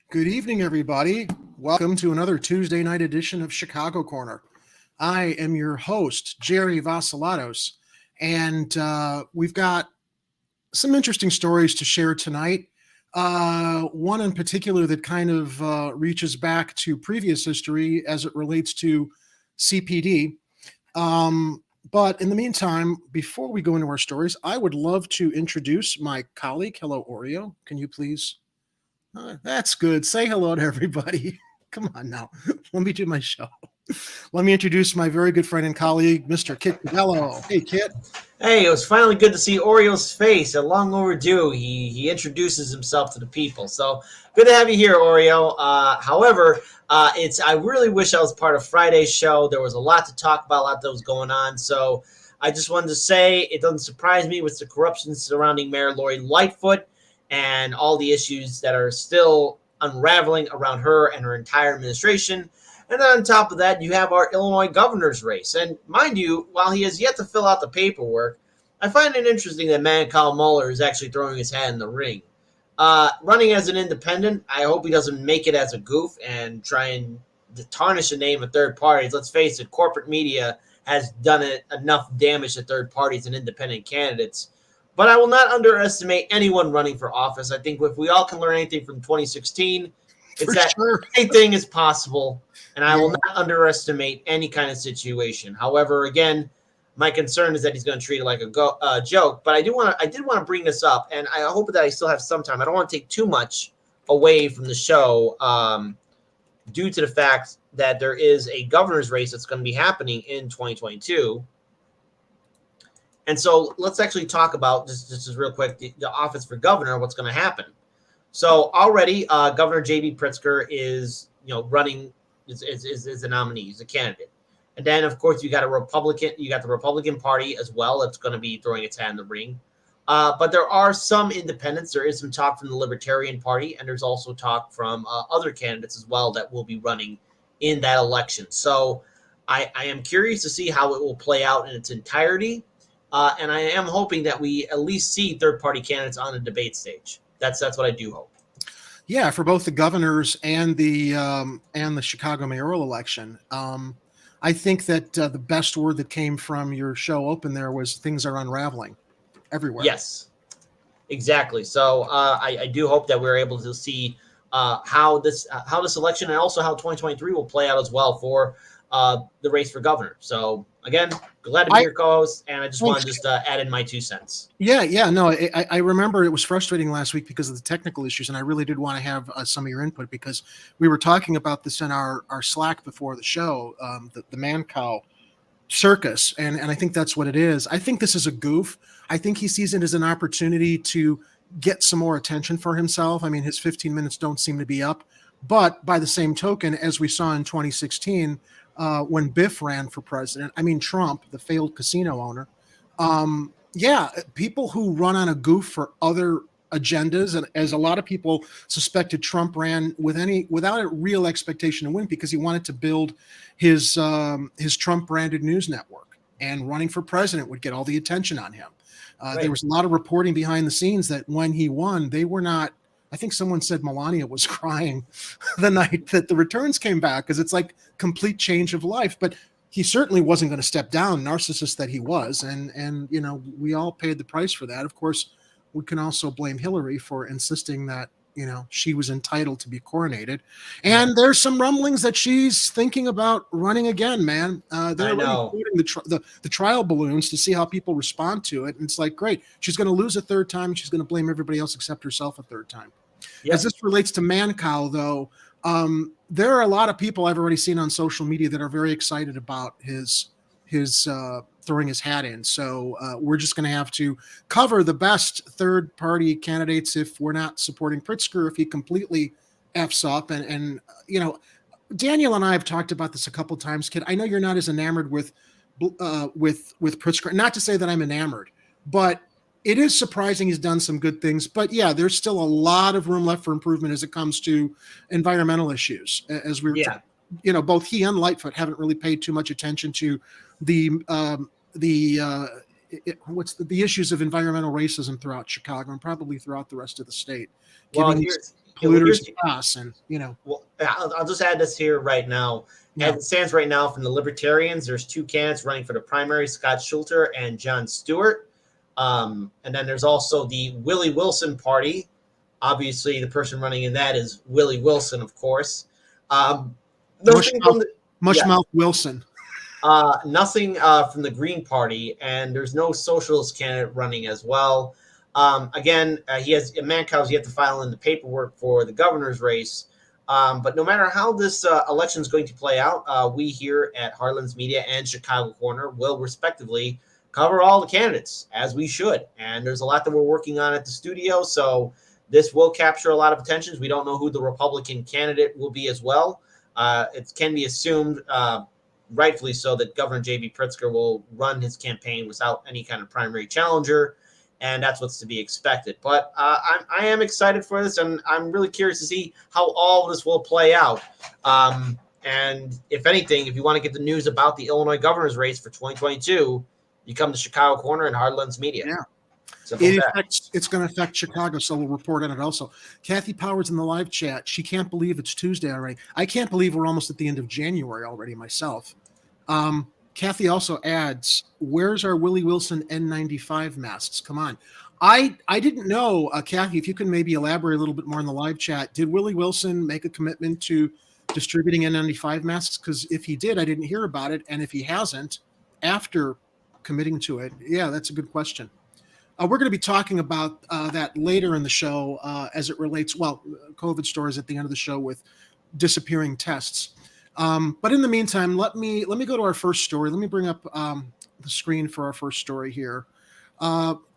Good evening, everybody. Welcome to another Tuesday night edition of Chicago Corner. I am your host, Jerry Vasilatos, and we've got some interesting stories to share tonight. One in particular that kind of reaches back to previous history as it relates to CPD. But in the meantime, before we go into our stories, I would love to introduce my colleague. Hello, Oreo. Can you please that's good. Say hello to everybody. Come on now. Let me do my show. Let me introduce my very good friend and colleague, Mr. Kit Cabello. Hey, Kit. Hey, it was finally good to see Orio's face. A long overdue. He introduces himself to the people. So good to have you here, Oreo. However, I really wish I was part of Friday's show. There was a lot to talk about, a lot that was going on. So I just wanted to say it doesn't surprise me with the corruption surrounding Mayor Lori Lightfoot and all the issues that are still unraveling around her and her entire administration. And then on top of that, you have our Illinois governor's race. And mind you, while he has yet to fill out the paperwork, I find it interesting that Mancow Mueller is actually throwing his hat in the ring. Running as an independent, I hope he doesn't make it as a goof and try and tarnish the name of third parties. Let's face it, corporate media has done enough damage to third parties and independent candidates. But I will not underestimate anyone running for office. I think if we all can learn anything from 2016, it's that anything is possible, and I will not underestimate any kind of situation. However, again, my concern is that he's going to treat it like a joke. But I did want to bring this up, and I hope that I still have some time. I don't want to take too much away from the show due to the fact that there is a governor's race that's going to be happening in 2022. And so let's actually talk about, just real quick, the office for governor, what's going to happen. So already Governor J.B. Pritzker is, running, is a nominee, he's a candidate. And then, of course, you got the Republican Party as well that's going to be throwing its hat in the ring. But there are some independents. There is some talk from the Libertarian Party, and there's also talk from other candidates as well that will be running in that election. So I am curious to see how it will play out in its entirety. And I am hoping that we at least see third-party candidates on the debate stage. That's what I do hope. Yeah, for both the governors and the Chicago mayoral election. I think that the best word that came from your show open there was things are unraveling everywhere. Yes, exactly. So I do hope that we're able to see how this election and also how 2023 will play out as well for the race for governor. So again, glad to be your co-host, and I just want to add in my 2 cents. Yeah. No, I remember it was frustrating last week because of the technical issues, and I really did want to have some of your input because we were talking about this in our Slack before the show, the Mancow circus, and I think that's what it is. I think this is a goof. I think he sees it as an opportunity to get some more attention for himself. I mean, his 15 minutes don't seem to be up, but by the same token, as we saw in 2016, when Biff ran for president, Trump, the failed casino owner, people who run on a goof for other agendas, and as a lot of people suspected, Trump ran without a real expectation to win because he wanted to build his Trump branded news network, and running for president would get all the attention on him. Right. There was a lot of reporting behind the scenes that when he won, they were not. I think someone said Melania was crying the night that the returns came back because it's like complete change of life. But he certainly wasn't going to step down, narcissist that he was. And we all paid the price for that. Of course, we can also blame Hillary for insisting that, she was entitled to be coronated. And there's some rumblings that she's thinking about running again, man. They're already the trial balloons to see how people respond to it. And it's like, great. She's going to lose a third time. And she's going to blame everybody else except herself a third time. Yep. As this relates to Mancow, though, there are a lot of people I've already seen on social media that are very excited about his throwing his hat in. So we're just going to have to cover the best third-party candidates if we're not supporting Pritzker, if he completely F's up. And Daniel and I have talked about this a couple of times, Kid. I know you're not as enamored with Pritzker. Not to say that I'm enamored, but it is surprising he's done some good things. But yeah, there's still a lot of room left for improvement as it comes to environmental issues. As we were both he and Lightfoot haven't really paid too much attention to the issues of environmental racism throughout Chicago and probably throughout the rest of the state. Well, polluters pass, and Well, I'll just add this here right now. Yeah. As it stands right now, from the Libertarians, there's two candidates running for the primary: Scott Schulter and John Stewart. And then there's also the Willie Wilson Party. Obviously, the person running in that is Willie Wilson, of course. Mushmouth Wilson. Nothing from the Green Party, and there's no socialist candidate running as well. Again, he has Mancow's yet to file in the paperwork for the governor's race. But no matter how this election is going to play out, we here at Heartlands Media and Chicago Corner will respectively cover all the candidates, as we should. And there's a lot that we're working on at the studio, so this will capture a lot of attention. We don't know who the Republican candidate will be as well. It can be assumed, rightfully so, that Governor J.B. Pritzker will run his campaign without any kind of primary challenger, and that's what's to be expected. But I am excited for this, and I'm really curious to see how all this will play out. And if anything, if you want to get the news about the Illinois governor's race for 2022, you come to Chicago Corner and Heartlands Media. Yeah. It's going to affect Chicago, so we'll report on it also. Kathy Powers in the live chat. She can't believe it's Tuesday already. I can't believe we're almost at the end of January already myself. Kathy also adds, where's our Willie Wilson N95 masks? Come on. I didn't know, Kathy, if you can maybe elaborate a little bit more in the live chat. Did Willie Wilson make a commitment to distributing N95 masks? Because if he did, I didn't hear about it. And if he hasn't, after committing to it, yeah, that's a good question. We're going to be talking about that later in the show as it relates, COVID stories at the end of the show with disappearing tests. But in the meantime, let me go to our first story. Let me bring up the screen for our first story here.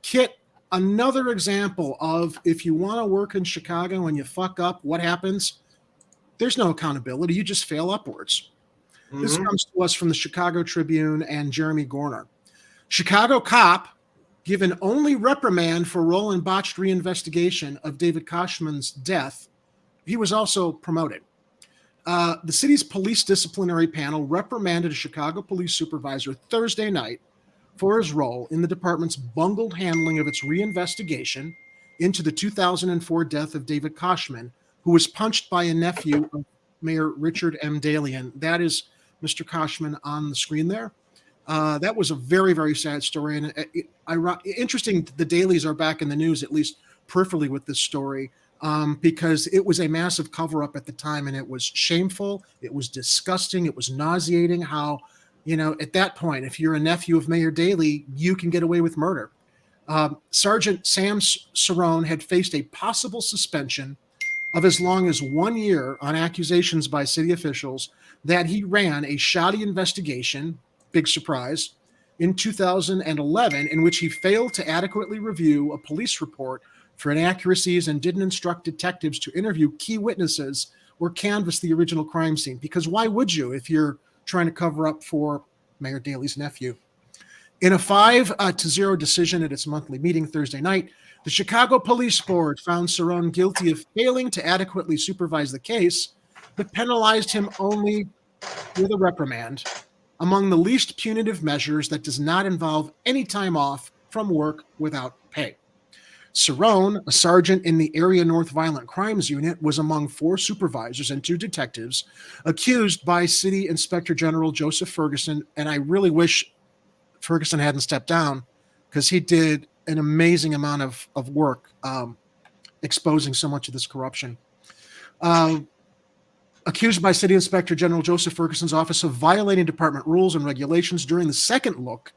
Kit, another example of if you want to work in Chicago and you fuck up, what happens? There's no accountability. You just fail upwards. Mm-hmm. This comes to us from the Chicago Tribune and Jeremy Gorner. Chicago cop given only reprimand for role in botched reinvestigation of David Koshman's death. He was also promoted. The city's police disciplinary panel reprimanded a Chicago police supervisor Thursday night for his role in the department's bungled handling of its reinvestigation into the 2004 death of David Koshman, who was punched by a nephew of Mayor Richard M. Daley. And that is Mr. Koshman on the screen there. That was a very, very sad story. And interesting, the Dailies are back in the news, at least peripherally, with this story, because it was a massive cover-up at the time, and it was shameful. It was disgusting. It was nauseating how, at that point, if you're a nephew of Mayor Daley, you can get away with murder. Sergeant Sam Cerrone had faced a possible suspension of as long as 1 year on accusations by city officials that he ran a shoddy investigation, big surprise, in 2011, in which he failed to adequately review a police report for inaccuracies and didn't instruct detectives to interview key witnesses or canvass the original crime scene. Because why would you if you're trying to cover up for Mayor Daley's nephew? In a 5-0 decision at its monthly meeting Thursday night, the Chicago Police Board found Cerrone guilty of failing to adequately supervise the case, but penalized him only with a reprimand, among the least punitive measures that does not involve any time off from work without pay. Cerrone, a sergeant in the Area North Violent Crimes Unit, was among 4 supervisors and 2 detectives accused by City Inspector General Joseph Ferguson, and I really wish Ferguson hadn't stepped down because he did an amazing amount of work exposing so much of this corruption. Accused by City Inspector General Joseph Ferguson's office of violating department rules and regulations during the second look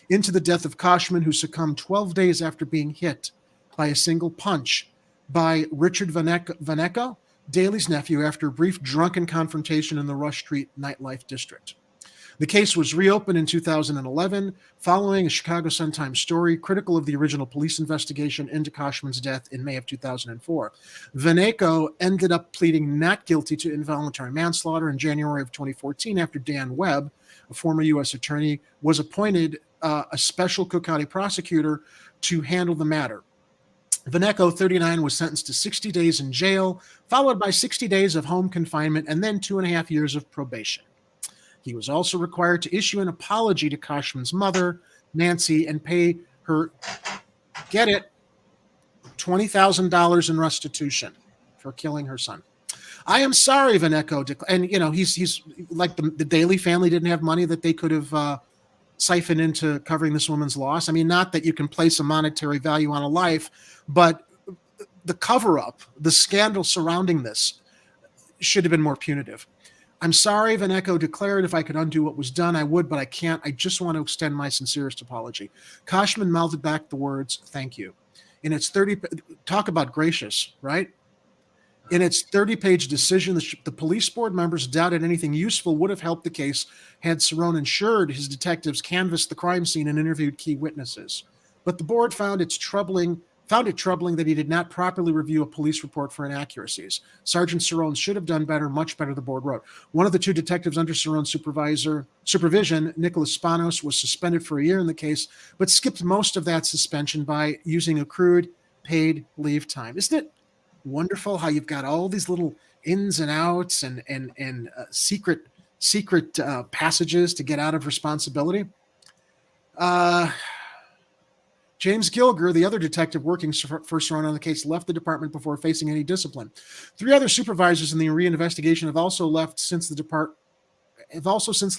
into the death of Koshman, who succumbed 12 days after being hit by a single punch by Richard Vaneco, Daley's nephew, after a brief drunken confrontation in the Rush Street nightlife district. The case was reopened in 2011 following a Chicago Sun-Times story critical of the original police investigation into Koshman's death in May of 2004. Vaneco ended up pleading not guilty to involuntary manslaughter in January of 2014 after Dan Webb, a former U.S. attorney, was appointed a special Cook County prosecutor to handle the matter. Vaneco, 39, was sentenced to 60 days in jail, followed by 60 days of home confinement and then 2.5 years of probation. He was also required to issue an apology to Koshman's mother, Nancy, and pay her, get it, $20,000 in restitution for killing her son. I am sorry, Vaneko. And, he's like the Daly family didn't have money that they could have siphoned into covering this woman's loss. I mean, not that you can place a monetary value on a life, but the cover-up, the scandal surrounding this should have been more punitive. I'm sorry, Vaneko declared. If I could undo what was done, I would, but I can't. I just want to extend my sincerest apology. Koshman mouthed back the words, thank you. In its 30, talk about gracious, right? In its 30-page decision, the police board members doubted anything useful would have helped the case had Cerrone ensured his detectives canvassed the crime scene and interviewed key witnesses. But the board found it troubling that he did not properly review a police report for inaccuracies. Sergeant Cerrone should have done better, much better, the board wrote. One of the two detectives under Cerrone's supervision, Nicholas Spanos, was suspended for a year in the case, but skipped most of that suspension by using accrued paid leave time. Isn't it wonderful how you've got all these little ins and outs and secret passages to get out of responsibility? James Gilger, the other detective working for Cerrone on the case, left the department before facing any discipline. 3 other supervisors in the reinvestigation have also since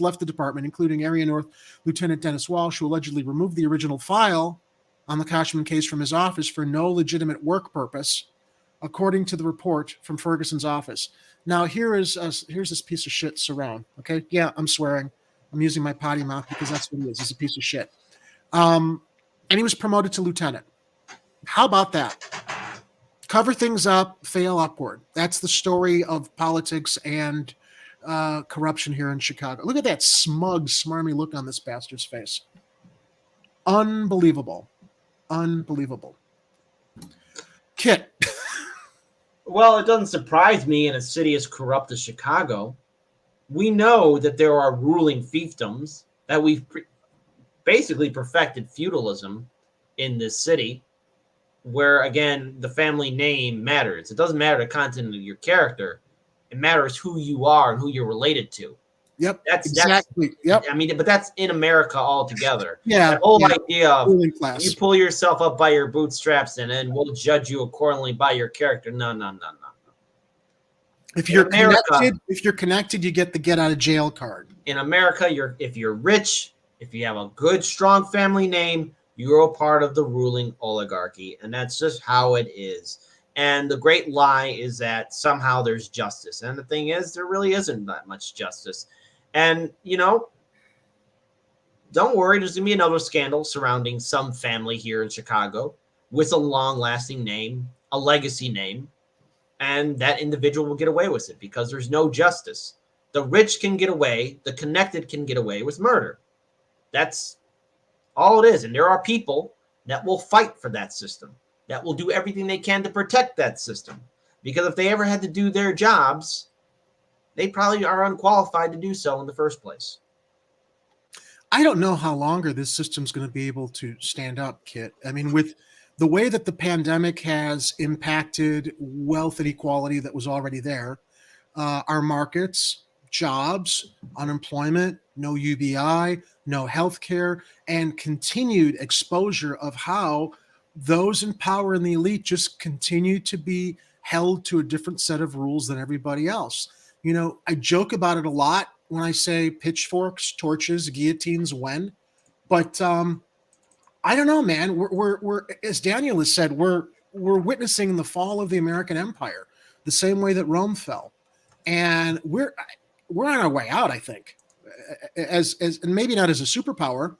left the department, including Area North Lieutenant Dennis Walsh, who allegedly removed the original file on the Koshman case from his office for no legitimate work purpose, according to the report from Ferguson's office. Now, here's this piece of shit, Cerrone. Okay, yeah, I'm swearing. I'm using my potty mouth because that's what he is. He's a piece of shit. And he was promoted to lieutenant. How about that? Cover things up, fail upward. That's the story of politics and corruption here in Chicago. Look at that smug, smarmy look on this bastard's face. Unbelievable. Kit. Well, it doesn't surprise me in a city as corrupt as Chicago. We know that there are ruling fiefdoms, that we've basically perfected feudalism in this city, where, again, the family name matters. It doesn't matter the content of your character. It matters who you are and who you're related to. Yep, exactly. Yep. I mean, but that's in America altogether. Yeah. That whole idea of you pull yourself up by your bootstraps and then we'll judge you accordingly by your character. No. If you're connected, you get the get out of jail card. In America, if you're rich, if you have a good, strong family name, you're a part of the ruling oligarchy, and that's just how it is. And the great lie is that somehow there's justice. And the thing is, there really isn't that much justice. And, don't worry, there's going to be another scandal surrounding some family here in Chicago with a long-lasting name, a legacy name, and that individual will get away with it because there's no justice. The rich can get away, the connected can get away with murder. That's all it is. And there are people that will fight for that system, that will do everything they can to protect that system. Because if they ever had to do their jobs, they probably are unqualified to do so in the first place. I don't know how longer this system's going to be able to stand up, Kit. I mean, with the way that the pandemic has impacted wealth inequality that was already there, our markets, jobs, unemployment, no UBI, no healthcare, and continued exposure of how those in power in the elite just continue to be held to a different set of rules than everybody else. I joke about it a lot when I say pitchforks, torches, guillotines, when, but I don't know, man. We're as Daniel has said, we're witnessing the fall of the American empire, the same way that Rome fell, and we're on our way out, I think, as and maybe not as a superpower,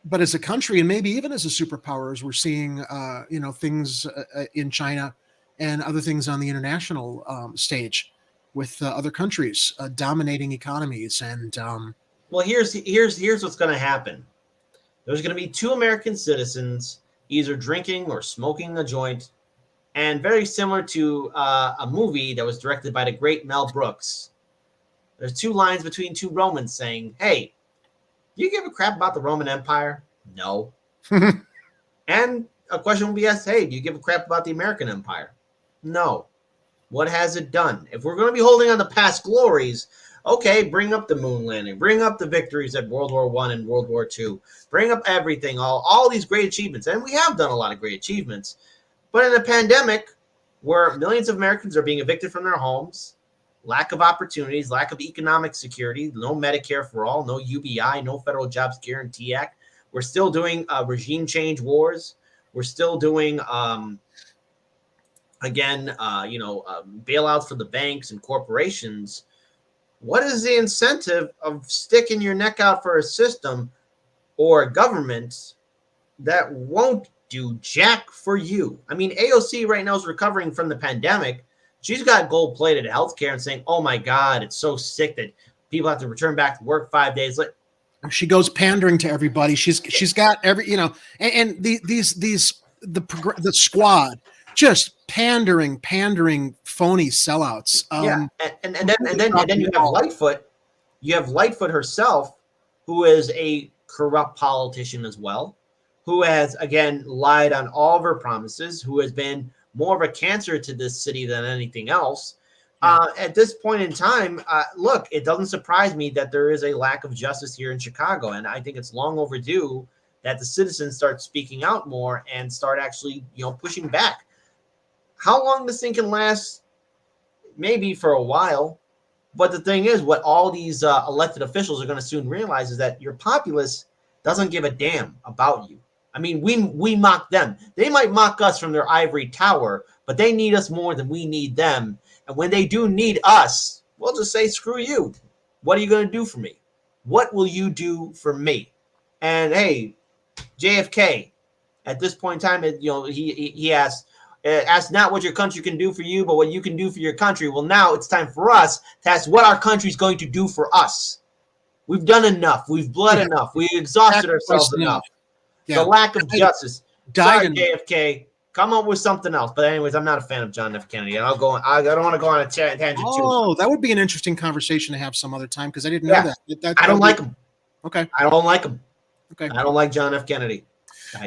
but as a country, and maybe even as a superpower, as we're seeing, things in China and other things on the international stage with other countries dominating economies. And well, here's what's going to happen. There's going to be 2 American citizens either drinking or smoking a joint, and very similar to a movie that was directed by the great Mel Brooks. There's 2 lines between 2 Romans saying, "Hey, do you give a crap about the Roman Empire?" No. And a question will be asked, "Hey, do you give a crap about the American Empire?" No. What has it done? If we're going to be holding on to past glories, okay, bring up the moon landing, bring up the victories at World War I and World War II, bring up everything, all these great achievements. And we have done a lot of great achievements. But in a pandemic, where millions of Americans are being evicted from their homes, lack of opportunities, lack of economic security, no Medicare for all, no UBI, no Federal Jobs Guarantee Act. We're still doing regime change wars. We're still doing, bailouts for the banks and corporations. What is the incentive of sticking your neck out for a system or a government that won't do jack for you? I mean, AOC right now is recovering from the pandemic. She's got gold-plated healthcare and saying, "Oh my God, it's so sick that people have to return back to work 5 days." Like, she goes pandering to everybody. She's got every, and the squad just pandering, phony sellouts. yeah, and then you have Lightfoot. You have Lightfoot herself, who is a corrupt politician as well, who has again lied on all of her promises, who has been more of a cancer to this city than anything else. At this point in time, look, it doesn't surprise me that there is a lack of justice here in Chicago, and I think it's long overdue that the citizens start speaking out more and start actually, pushing back. How long this thing can last? Maybe for a while, but the thing is, what all these elected officials are going to soon realize is that your populace doesn't give a damn about you. I mean, we mock them. They might mock us from their ivory tower, but they need us more than we need them. And when they do need us, we'll just say, screw you. What are you going to do for me? What will you do for me? And hey, JFK, at this point in time, he asked not what your country can do for you, but what you can do for your country. Well, now it's time for us to ask what our country's going to do for us. We've done enough. We've bled enough. We exhausted ourselves enough. Yeah. The lack of justice. Sorry, JFK. Come up with something else. But anyways, I'm not a fan of John F. Kennedy. I don't want to go on a tangent. That would be an interesting conversation to have some other time, because I didn't know that. I don't like him. Okay. I don't like him. Okay. I don't like John F. Kennedy.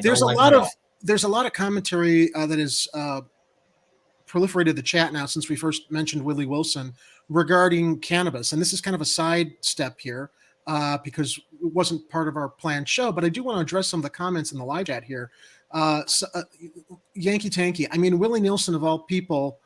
There's a lot of commentary that is proliferated the chat now since we first mentioned Willie Wilson regarding cannabis, and this is kind of a sidestep here because it wasn't part of our planned show. But I do want to address some of the comments in the live chat here. Yankee Tanky. I mean, Willie Wilson of all people,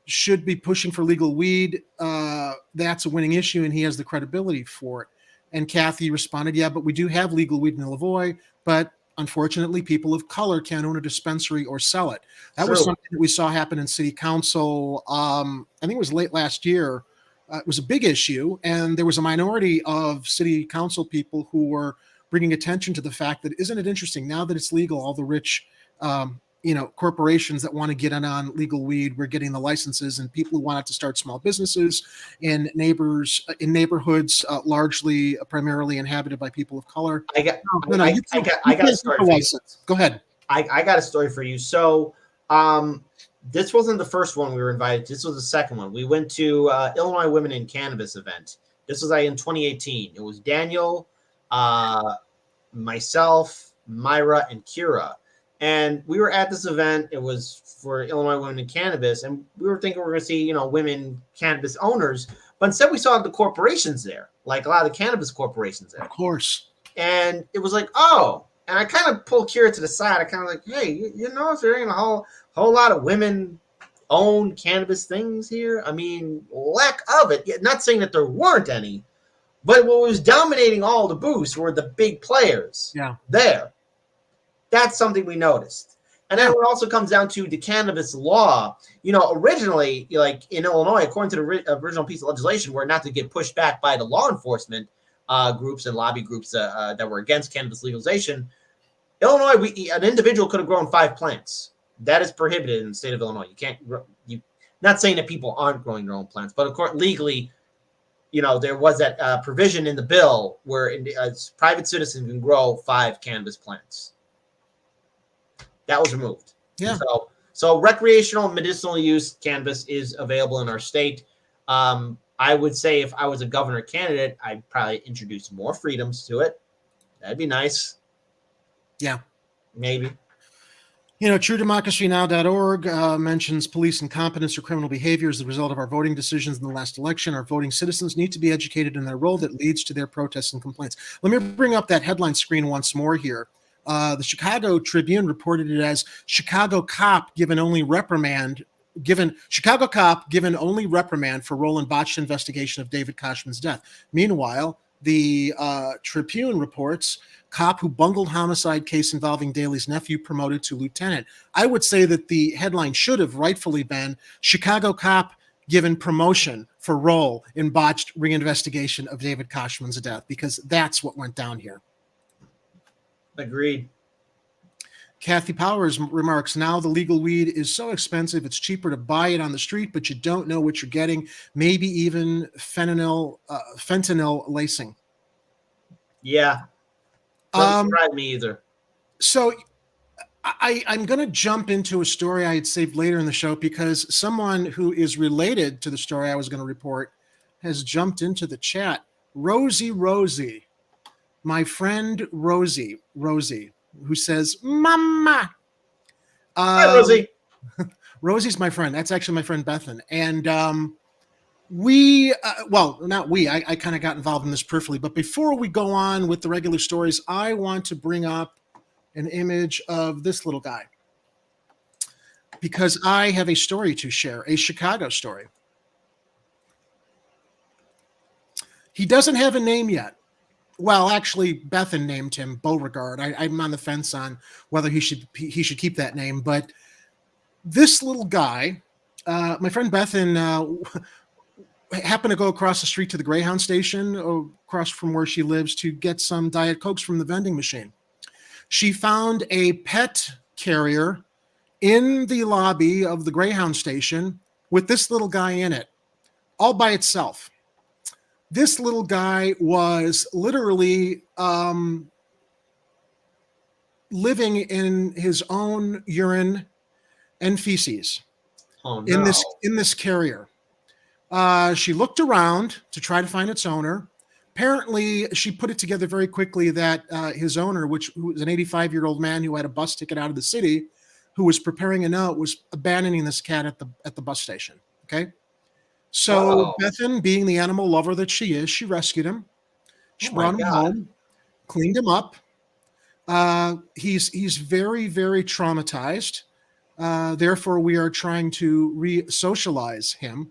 should be pushing for legal weed. That's a winning issue, and he has the credibility for it. And Kathy responded, "Yeah, but we do have legal weed in Illinois, but unfortunately, people of color can't own a dispensary or sell it." That was something that we saw happen in City Council. I think it was late last year. It was a big issue, and there was a minority of City Council people who were bringing attention to the fact that, isn't it interesting, now that it's legal, all the rich corporations that want to get in on legal weed, we're getting the licenses, and people who wanted to start small businesses in neighborhoods primarily inhabited by people of color. I got a story for you. Go ahead. I got a story for you. So this wasn't the first one we were invited to. This was the second one. We went to Illinois Women in Cannabis event. This was in 2018. It was Daniel, myself, Myra, and Kira. And we were at this event. It was for Illinois Women in Cannabis, and we were thinking we were going to see, women cannabis owners, but instead we saw the corporations there, like a lot of the cannabis corporations there. Of course. And it was like, oh, and I kind of pulled Kira to the side. I kind of like, hey, if there ain't a whole lot of women-owned cannabis things here. I mean, lack of it. Not saying that there weren't any, but what was dominating all the booths were the big players. Yeah. There. That's something we noticed. And then it also comes down to the cannabis law. Originally, like in Illinois, according to the original piece of legislation, were not to get pushed back by the law enforcement groups and lobby groups that were against cannabis legalization. Illinois, an individual could have grown 5 plants. That is prohibited in the state of Illinois. You can't. Not saying that people aren't growing their own plants, but of course, legally, there was that provision in the bill where a private citizen can grow 5 cannabis plants. That was removed. Yeah. So recreational medicinal use cannabis is available in our state. I would say if I was a governor candidate, I'd probably introduce more freedoms to it. That'd be nice. Yeah. Maybe. TrueDemocracyNow.org mentions police incompetence or criminal behavior as the result of our voting decisions in the last election. Our voting citizens need to be educated in their role that leads to their protests and complaints. Let me bring up that headline screen once more here. The Chicago Tribune reported it as Chicago cop given only reprimand for role in botched investigation of David Koshman's death. Meanwhile, the Tribune reports cop who bungled homicide case involving Daley's nephew promoted to lieutenant. I would say that the headline should have rightfully been Chicago cop given promotion for role in botched reinvestigation of David Koshman's death, because that's what went down here. Agreed. Kathy Powers remarks, now the legal weed is so expensive, it's cheaper to buy it on the street, but you don't know what you're getting. Maybe even fentanyl lacing. Yeah. Doesn't surprise me either. So I'm going to jump into a story I had saved later in the show because someone who is related to the story I was going to report has jumped into the chat. Rosie, my friend Rosie, who says, Mama. Hi, Rosie. Rosie's my friend. That's actually my friend Bethan. And we, not we, I kind of got involved in this peripherally. But before we go on with the regular stories, I want to bring up an image of this little guy because I have a story to share, a Chicago story. He doesn't have a name yet. Well, actually, Bethan named him Beauregard. I'm on the fence on whether he should keep that name. But this little guy, my friend Bethan, happened to go across the street to the Greyhound station, across from where she lives, to get some Diet Cokes from the vending machine. She found a pet carrier in the lobby of the Greyhound station with this little guy in it, all by itself. This little guy was literally living in his own urine and feces in this carrier. She looked around to try to find its owner. Apparently, she put it together very quickly that his owner, who was an 85-year-old man who had a bus ticket out of the city, who was preparing a note, was abandoning this cat at the bus station. Okay. So Bethan, being the animal lover that she is, she rescued him. She brought him home, cleaned him up. He's very, very traumatized. Therefore, we are trying to re-socialize him.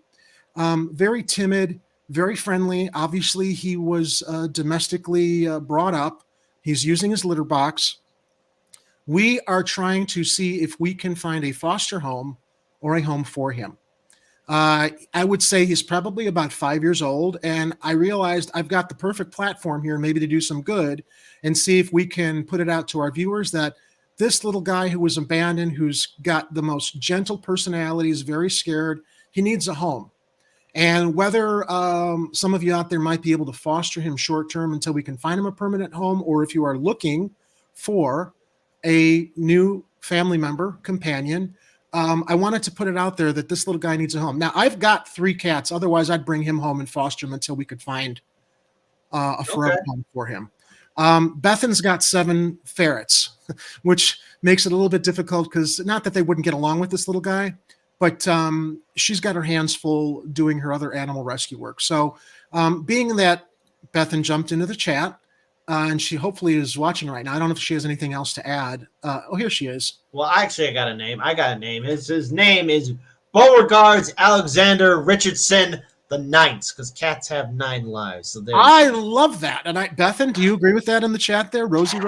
Very timid, very friendly. Obviously, he was domestically brought up. He's using his litter box. We are trying to see if we can find a foster home or a home for him. I would say he's probably about 5 years old, and I realized I've got the perfect platform here maybe to do some good and see if we can put it out to our viewers that this little guy who was abandoned, who's got the most gentle personality, is very scared, he needs a home. And whether some of you out there might be able to foster him short-term until we can find him a permanent home, or if you are looking for a new family member, companion, I wanted to put it out there that this little guy needs a home. Now, I've got 3 cats. Otherwise, I'd bring him home and foster him until we could find a forever home for him. Bethan's got 7 ferrets, which makes it a little bit difficult because not that they wouldn't get along with this little guy, but she's got her hands full doing her other animal rescue work. So being that Bethan jumped into the chat, and she hopefully is watching right now. I don't know if she has anything else to add. Here she is. Well, actually, I got a name. His name is Beauregard Alexander Richardson the Ninth, because cats have 9 lives. So I love that. And Bethan, do you agree with that in the chat there? Rosie?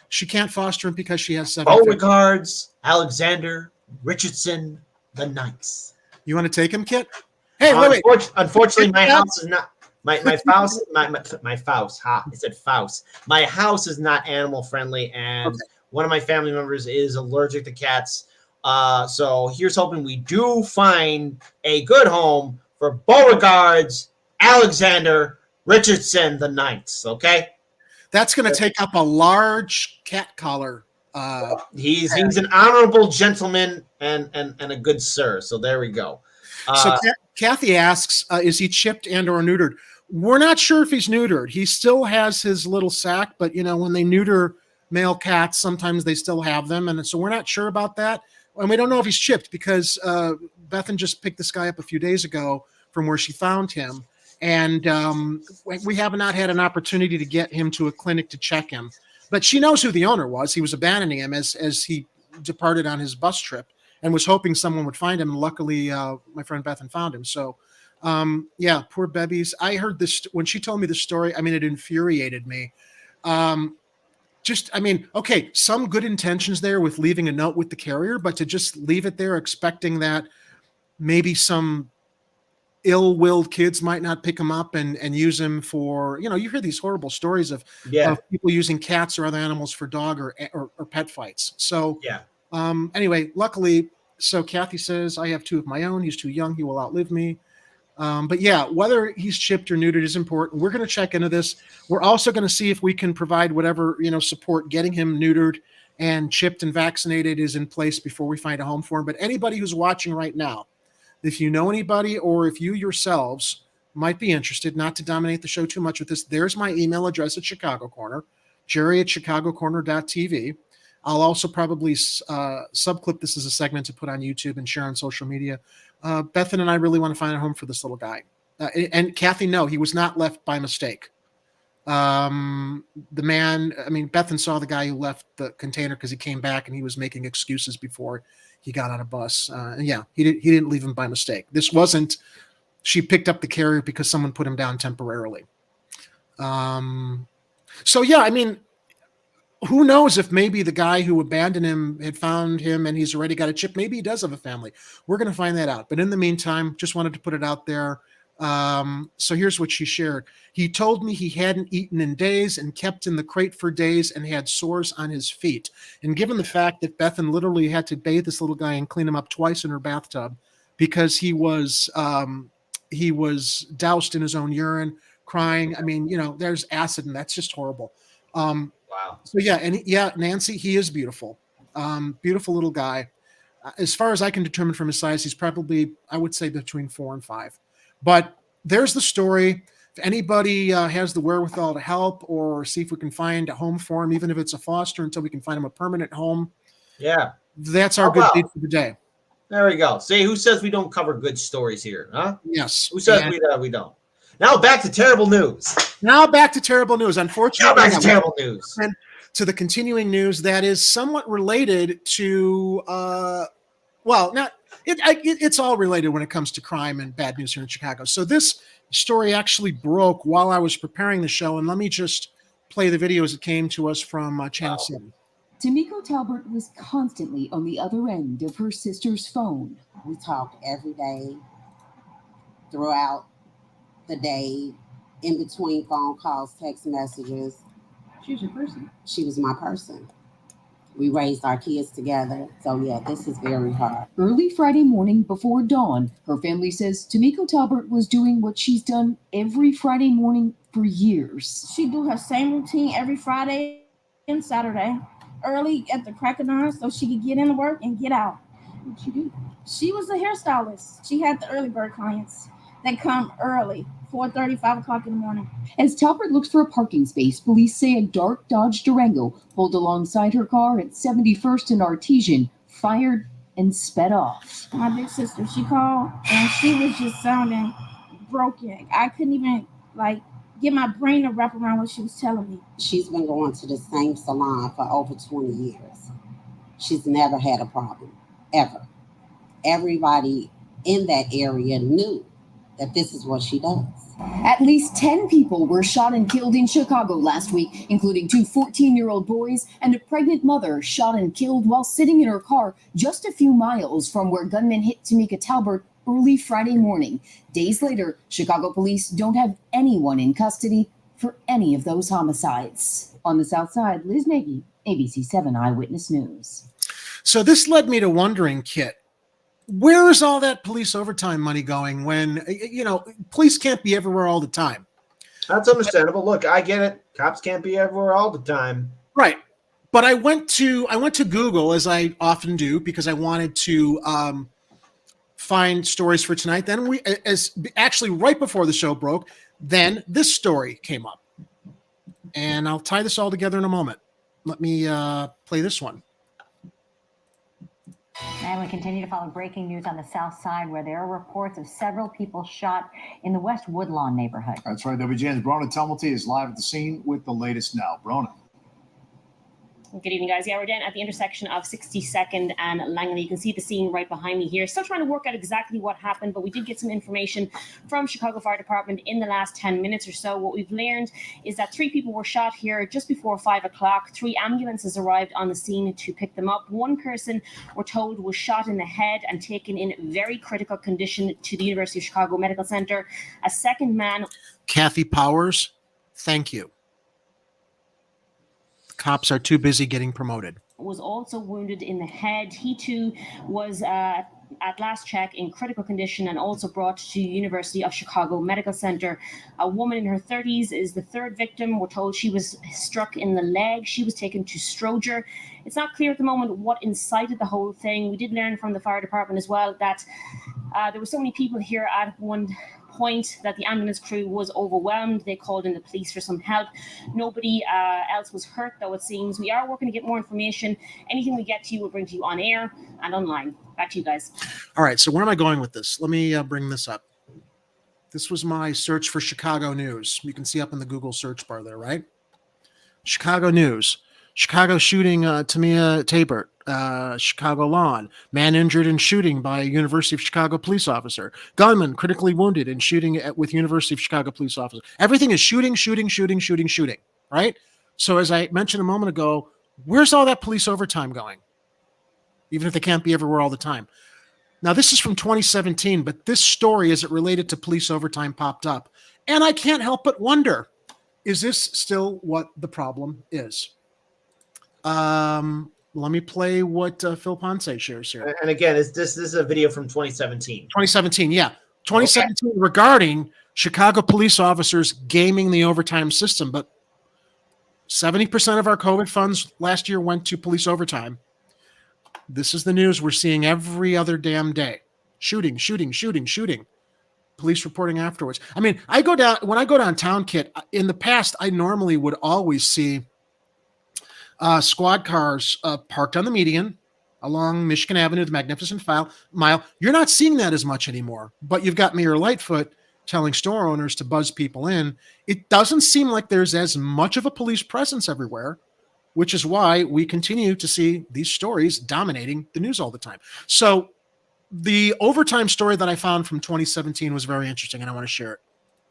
She can't foster him because she has 7. Beauregard Alexander Richardson the Ninth. You want to take him, Kit? Hey, wait. Unfortunately, my house is not. My Faust. Ha! I said Faust. My house is not animal friendly, and one of my family members is allergic to cats. So here's hoping we do find a good home for Beauregard Alexander Richardson the Ninth. Okay, that's going to take up a large cat collar. He's an honorable gentleman and a good sir. So there we go. So Kathy asks, is he chipped and or neutered? We're not sure if he's neutered. He still has his little sack, but when they neuter male cats, sometimes they still have them. And so we're not sure about that. And we don't know if he's chipped because Bethan just picked this guy up a few days ago from where she found him. And we have not had an opportunity to get him to a clinic to check him. But she knows who the owner was. He was abandoning him as he departed on his bus trip and was hoping someone would find him. And luckily, my friend Bethan found him. So, yeah, poor Bebies. I heard this when she told me the story. I mean, it infuriated me. Okay, some good intentions there with leaving a note with the carrier, but to just leave it there expecting that maybe some ill-willed kids might not pick him up and use him for, you hear these horrible stories of people using cats or other animals for dog or pet fights. So anyway, luckily, so Kathy says, I have 2 of my own. He's too young. He will outlive me. But yeah, whether he's chipped or neutered is important. We're going to check into this. We're also going to see if we can provide whatever, support getting him neutered and chipped and vaccinated is in place before we find a home for him. But anybody who's watching right now, if you know anybody or if you yourselves might be interested, not to dominate the show too much with this, there's my email address at Chicago Corner, jerry@chicagocorner.tv. I'll also probably subclip this as a segment to put on YouTube and share on social media. Bethan and I really want to find a home for this little guy. And Kathy, no, he was not left by mistake. The man, Bethan saw the guy who left the container because he came back and he was making excuses before he got on a bus. And yeah, he didn't leave him by mistake. This wasn't, she picked up the carrier because someone put him down temporarily. So yeah, who knows if maybe the guy who abandoned him had found him and he's already got a chip. Maybe he does have a family. We're going to find that out. But in the meantime, just wanted to put it out there. So here's what she shared. He told me he hadn't eaten in days and kept in the crate for days and had sores on his feet. And given the fact that Bethan literally had to bathe this little guy and clean him up twice in her bathtub because he was doused in his own urine, crying. There's acid and that's just horrible. Wow. So yeah, Nancy, he is beautiful. Beautiful little guy. As far as I can determine from his size, he's probably, I would say, between 4 and 5. But there's the story. If anybody has the wherewithal to help or see if we can find a home for him, even if it's a foster until we can find him a permanent home. Yeah. That's our good deed for the day. There we go. See, who says we don't cover good stories here, huh? Yes. Who says we don't? Now back to terrible news. Unfortunately, terrible news. And to the continuing news that is somewhat related to, it's all related when it comes to crime and bad news here in Chicago. So this story actually broke while I was preparing the show, and let me just play the video as it came to us from Channel 7. Tamiko Talbert was constantly on the other end of her sister's phone. We talked every day, throughout the day, in between phone calls, text messages. She was your person. She was my person. We raised our kids together. So yeah, this is very hard. Early Friday morning before dawn, her family says Tamiko Talbert was doing what she's done every Friday morning for years. She do her same routine every Friday and Saturday, early at the crack of dawn, so she could get into work and get out. What'd she do? She was a hairstylist. She had the early bird clients that come early, 4:30, 5 o'clock in the morning. As Talbert looks for a parking space, police say a dark Dodge Durango pulled alongside her car at 71st and Artesian, fired, and sped off. My big sister, she called, and she was just sounding broken. I couldn't even, get my brain to wrap around what she was telling me. She's been going to the same salon for over 20 years. She's never had a problem, ever. Everybody in that area knew that this is what she does. At least 10 people were shot and killed in Chicago last week, including 2 14-year-old boys and a pregnant mother shot and killed while sitting in her car just a few miles from where gunmen hit Tamika Talbert early Friday morning. Days later, Chicago police don't have anyone in custody for any of those homicides. On the South Side, Liz Nagy, ABC 7 Eyewitness News. So this led me to wondering, Kit, where is all that police overtime money going when, police can't be everywhere all the time? That's understandable. Look, I get it. Cops can't be everywhere all the time. Right. But I went to Google, as I often do, because I wanted to find stories for tonight. Then right before the show broke, then this story came up. And I'll tie this all together in a moment. Let me play this one. And we continue to follow breaking news on the South Side, where there are reports of several people shot in the West Woodlawn neighborhood. That's right. WGN's Brona Tumulty is live at the scene with the latest now. Brona. Good evening, guys. Yeah, we're down at the intersection of 62nd and Langley. You can see the scene right behind me here. Still trying to work out exactly what happened, but we did get some information from Chicago Fire Department in the last 10 minutes or so. What we've learned is that 3 people were shot here just before 5 o'clock. 3 ambulances arrived on the scene to pick them up. 1 person, we're told, was shot in the head and taken in very critical condition to the University of Chicago Medical Center. A second man... Kathy Powers, thank you. Cops are too busy getting promoted. Was also wounded in the head. He too was at last check in critical condition and also brought to University of Chicago Medical Center. A woman in her 30s is the 3rd victim. We're told she was struck in the leg. She was taken to Stroger. It's not clear at the moment what incited the whole thing. We did learn from the fire department as well that there were so many people here at one point that the ambulance crew was overwhelmed. They called in the police for some help. Nobody else was hurt, though, it seems. We are working to get more information. Anything we get to you, we'll bring to you on air and online. Back to you guys. All right, so where am I going with this? Let me bring this up. This was my search for Chicago news. You can see up in the Google search bar there, right? Chicago news. Chicago shooting Tamia Tabert. Chicago lawn. Man injured in shooting by a University of Chicago police officer. Gunman critically wounded in shooting with University of Chicago police officer. Everything is shooting, right? So as I mentioned a moment ago, where's all that police overtime going? Even if they can't be everywhere all the time. Now, this is from 2017, but this story, as it related to police overtime, popped up. And I can't help but wonder, is this still what the problem is? Let me play what Phil Ponce shares here. And again, this is a video from 2017. 2017, yeah. 2017 regarding Chicago police officers gaming the overtime system. But 70% of our COVID funds last year went to police overtime. This is the news we're seeing every other damn day. Shooting. Police reporting afterwards. I mean, when I go downtown, Kit, in the past, I normally would always see squad cars parked on the median along Michigan Avenue, the Magnificent Mile. You're not seeing that as much anymore, but you've got Mayor Lightfoot telling store owners to buzz people in. It doesn't seem like there's as much of a police presence everywhere, which is why we continue to see these stories dominating the news all the time. So the overtime story that I found from 2017 was very interesting, and I want to share it.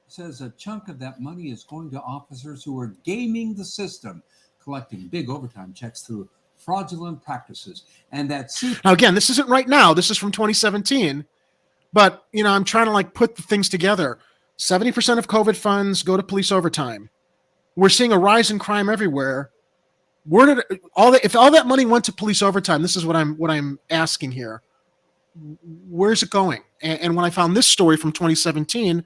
It says a chunk of that money is going to officers who are gaming the system, collecting big overtime checks through fraudulent practices. And now, again, this isn't right now. This is from 2017. But, I'm trying to put the things together. 70% of COVID funds go to police overtime. We're seeing a rise in crime everywhere. If all that money went to police overtime, this is what I'm asking here. Where's it going? And when I found this story from 2017,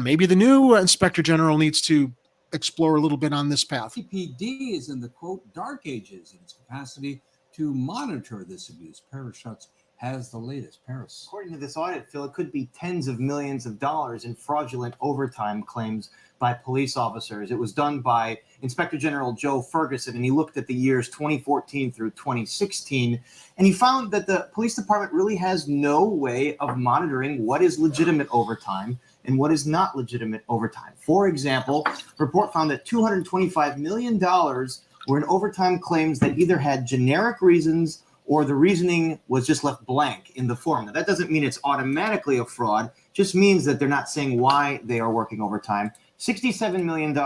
maybe the new Inspector General needs to explore a little bit on this path. CPD is in the, quote, dark ages in its capacity to monitor this abuse. Paris has the latest. Paris. According to this audit, Phil, it could be tens of millions of dollars in fraudulent overtime claims by police officers. It was done by Inspector General Joe Ferguson, and he looked at the years 2014 through 2016, and he found that the police department really has no way of monitoring what is legitimate overtime and what is not legitimate overtime. For example, the report found that $225 million were in overtime claims that either had generic reasons or the reasoning was just left blank in the form. Now, that doesn't mean it's automatically a fraud, just means that they're not saying why they are working overtime. $67 million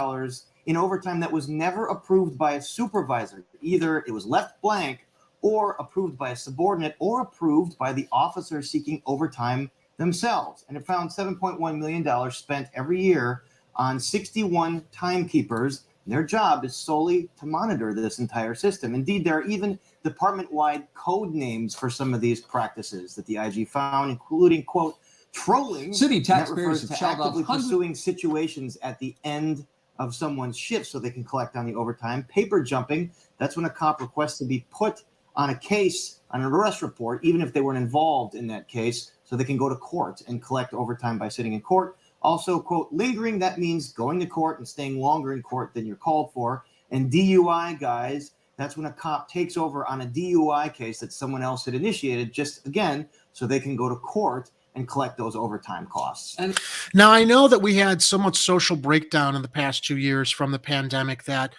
in overtime that was never approved by a supervisor. Either it was left blank or approved by a subordinate or approved by the officer seeking overtime themselves. And it found $7.1 million spent every year on 61 timekeepers. Their job is solely to monitor this entire system. Indeed, there are even department-wide code names for some of these practices that the IG found, including, quote, trolling. City taxpayers that refers have to shelled out actively hundreds pursuing situations at the end of someone's shift so they can collect on the overtime. Paper jumping, that's when a cop requests to be put on a case, on an arrest report, even if they weren't involved in that case, so they can go to court and collect overtime by sitting in court. Also, quote, lingering, that means going to court and staying longer in court than you're called for. And DUI, guys, that's when a cop takes over on a DUI case that someone else had initiated, just, again, so they can go to court and collect those overtime costs. And now, I know that we had so much social breakdown in the past 2 years from the pandemic that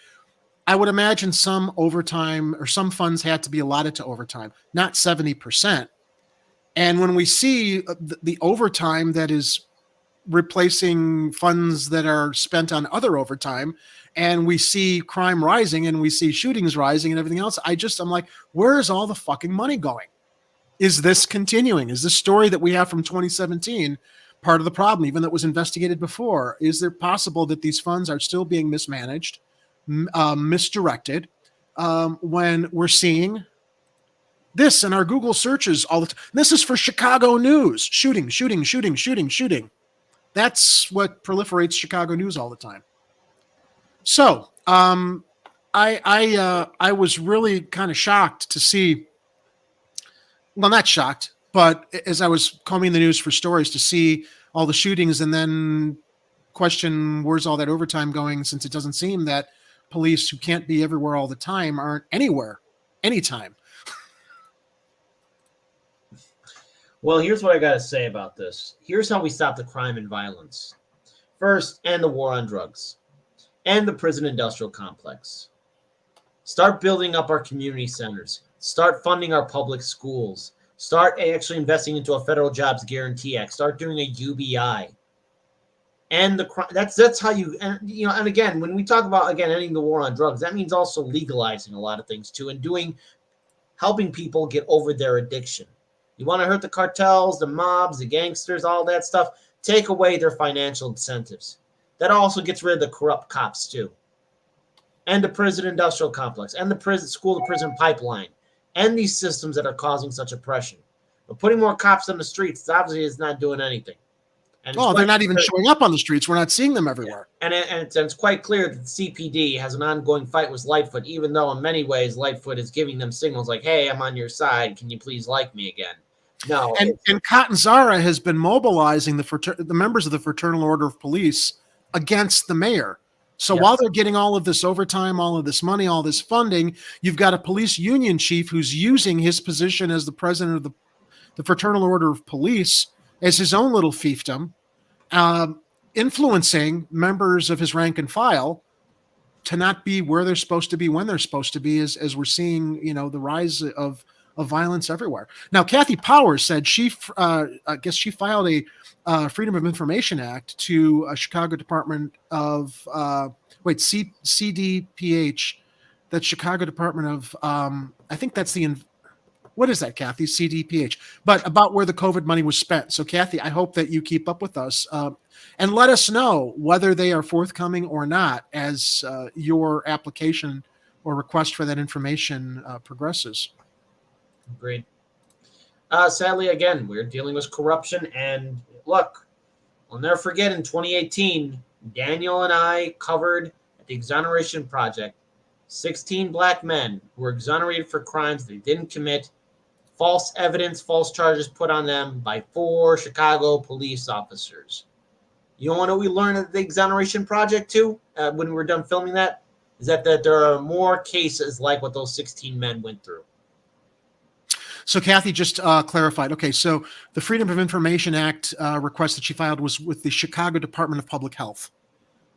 I would imagine some overtime or some funds had to be allotted to overtime, not 70%. And when we see the overtime that is replacing funds that are spent on other overtime, and we see crime rising and we see shootings rising and everything else, I'm like, where is all the fucking money going? Is this continuing? Is this story that we have from 2017 part of the problem, even though it was investigated before? Is there possible that these funds are still being mismanaged, misdirected, when we're seeing this in our Google searches all the time? This is for Chicago news. Shooting. That's what proliferates Chicago news all the time. So I was really kind of shocked to see, well, not shocked, but as I was combing the news for stories to see all the shootings and then question where's all that overtime going, since it doesn't seem that police who can't be everywhere all the time aren't anywhere, anytime. Well, here's what I got to say about this. Here's how we stop the crime and violence. First, end the war on drugs. End the prison industrial complex. Start building up our community centers. Start funding our public schools. Start actually investing into a federal jobs guarantee act. Start doing a UBI. And the crime. That's how you, and again, when we talk about, again, ending the war on drugs, that means also legalizing a lot of things too, and helping people get over their addiction. You want to hurt the cartels, the mobs, the gangsters, all that stuff, take away their financial incentives. That also gets rid of the corrupt cops too. And the prison industrial complex, and the prison school to prison pipeline, and these systems that are causing such oppression. But putting more cops on the streets, obviously, is not doing anything. And they're not even showing up on the streets. We're not seeing them everywhere. Yeah. And it's quite clear that the CPD has an ongoing fight with Lightfoot, even though in many ways Lightfoot is giving them signals like, hey, I'm on your side. Can you please like me again? No. And Catanzara has been mobilizing the members of the Fraternal Order of Police against the mayor. So while they're getting all of this overtime, all of this money, all this funding, you've got a police union chief who's using his position as the president of the Fraternal Order of Police as his own little fiefdom, influencing members of his rank and file to not be where they're supposed to be when they're supposed to be, as we're seeing, the rise of violence everywhere. Now, Kathy Powers said I guess she filed a Freedom of Information Act to a Chicago Department of CDPH, that Chicago Department of I think that's what is that, Kathy? CDPH, but about where the COVID money was spent. So, Kathy, I hope that you keep up with us and let us know whether they are forthcoming or not as your application or request for that information progresses. Agreed. Sadly, again, we're dealing with corruption. And look, I'll never forget in 2018, Daniel and I covered at the Exoneration Project 16 black men who were exonerated for crimes they didn't commit, false evidence, false charges put on them by 4 Chicago police officers. You want to know what we learned at the Exoneration Project too, when we were done filming that? Is that there are more cases like what those 16 men went through. So Kathy just clarified. Okay, so the Freedom of Information Act request that she filed was with the Chicago Department of Public Health.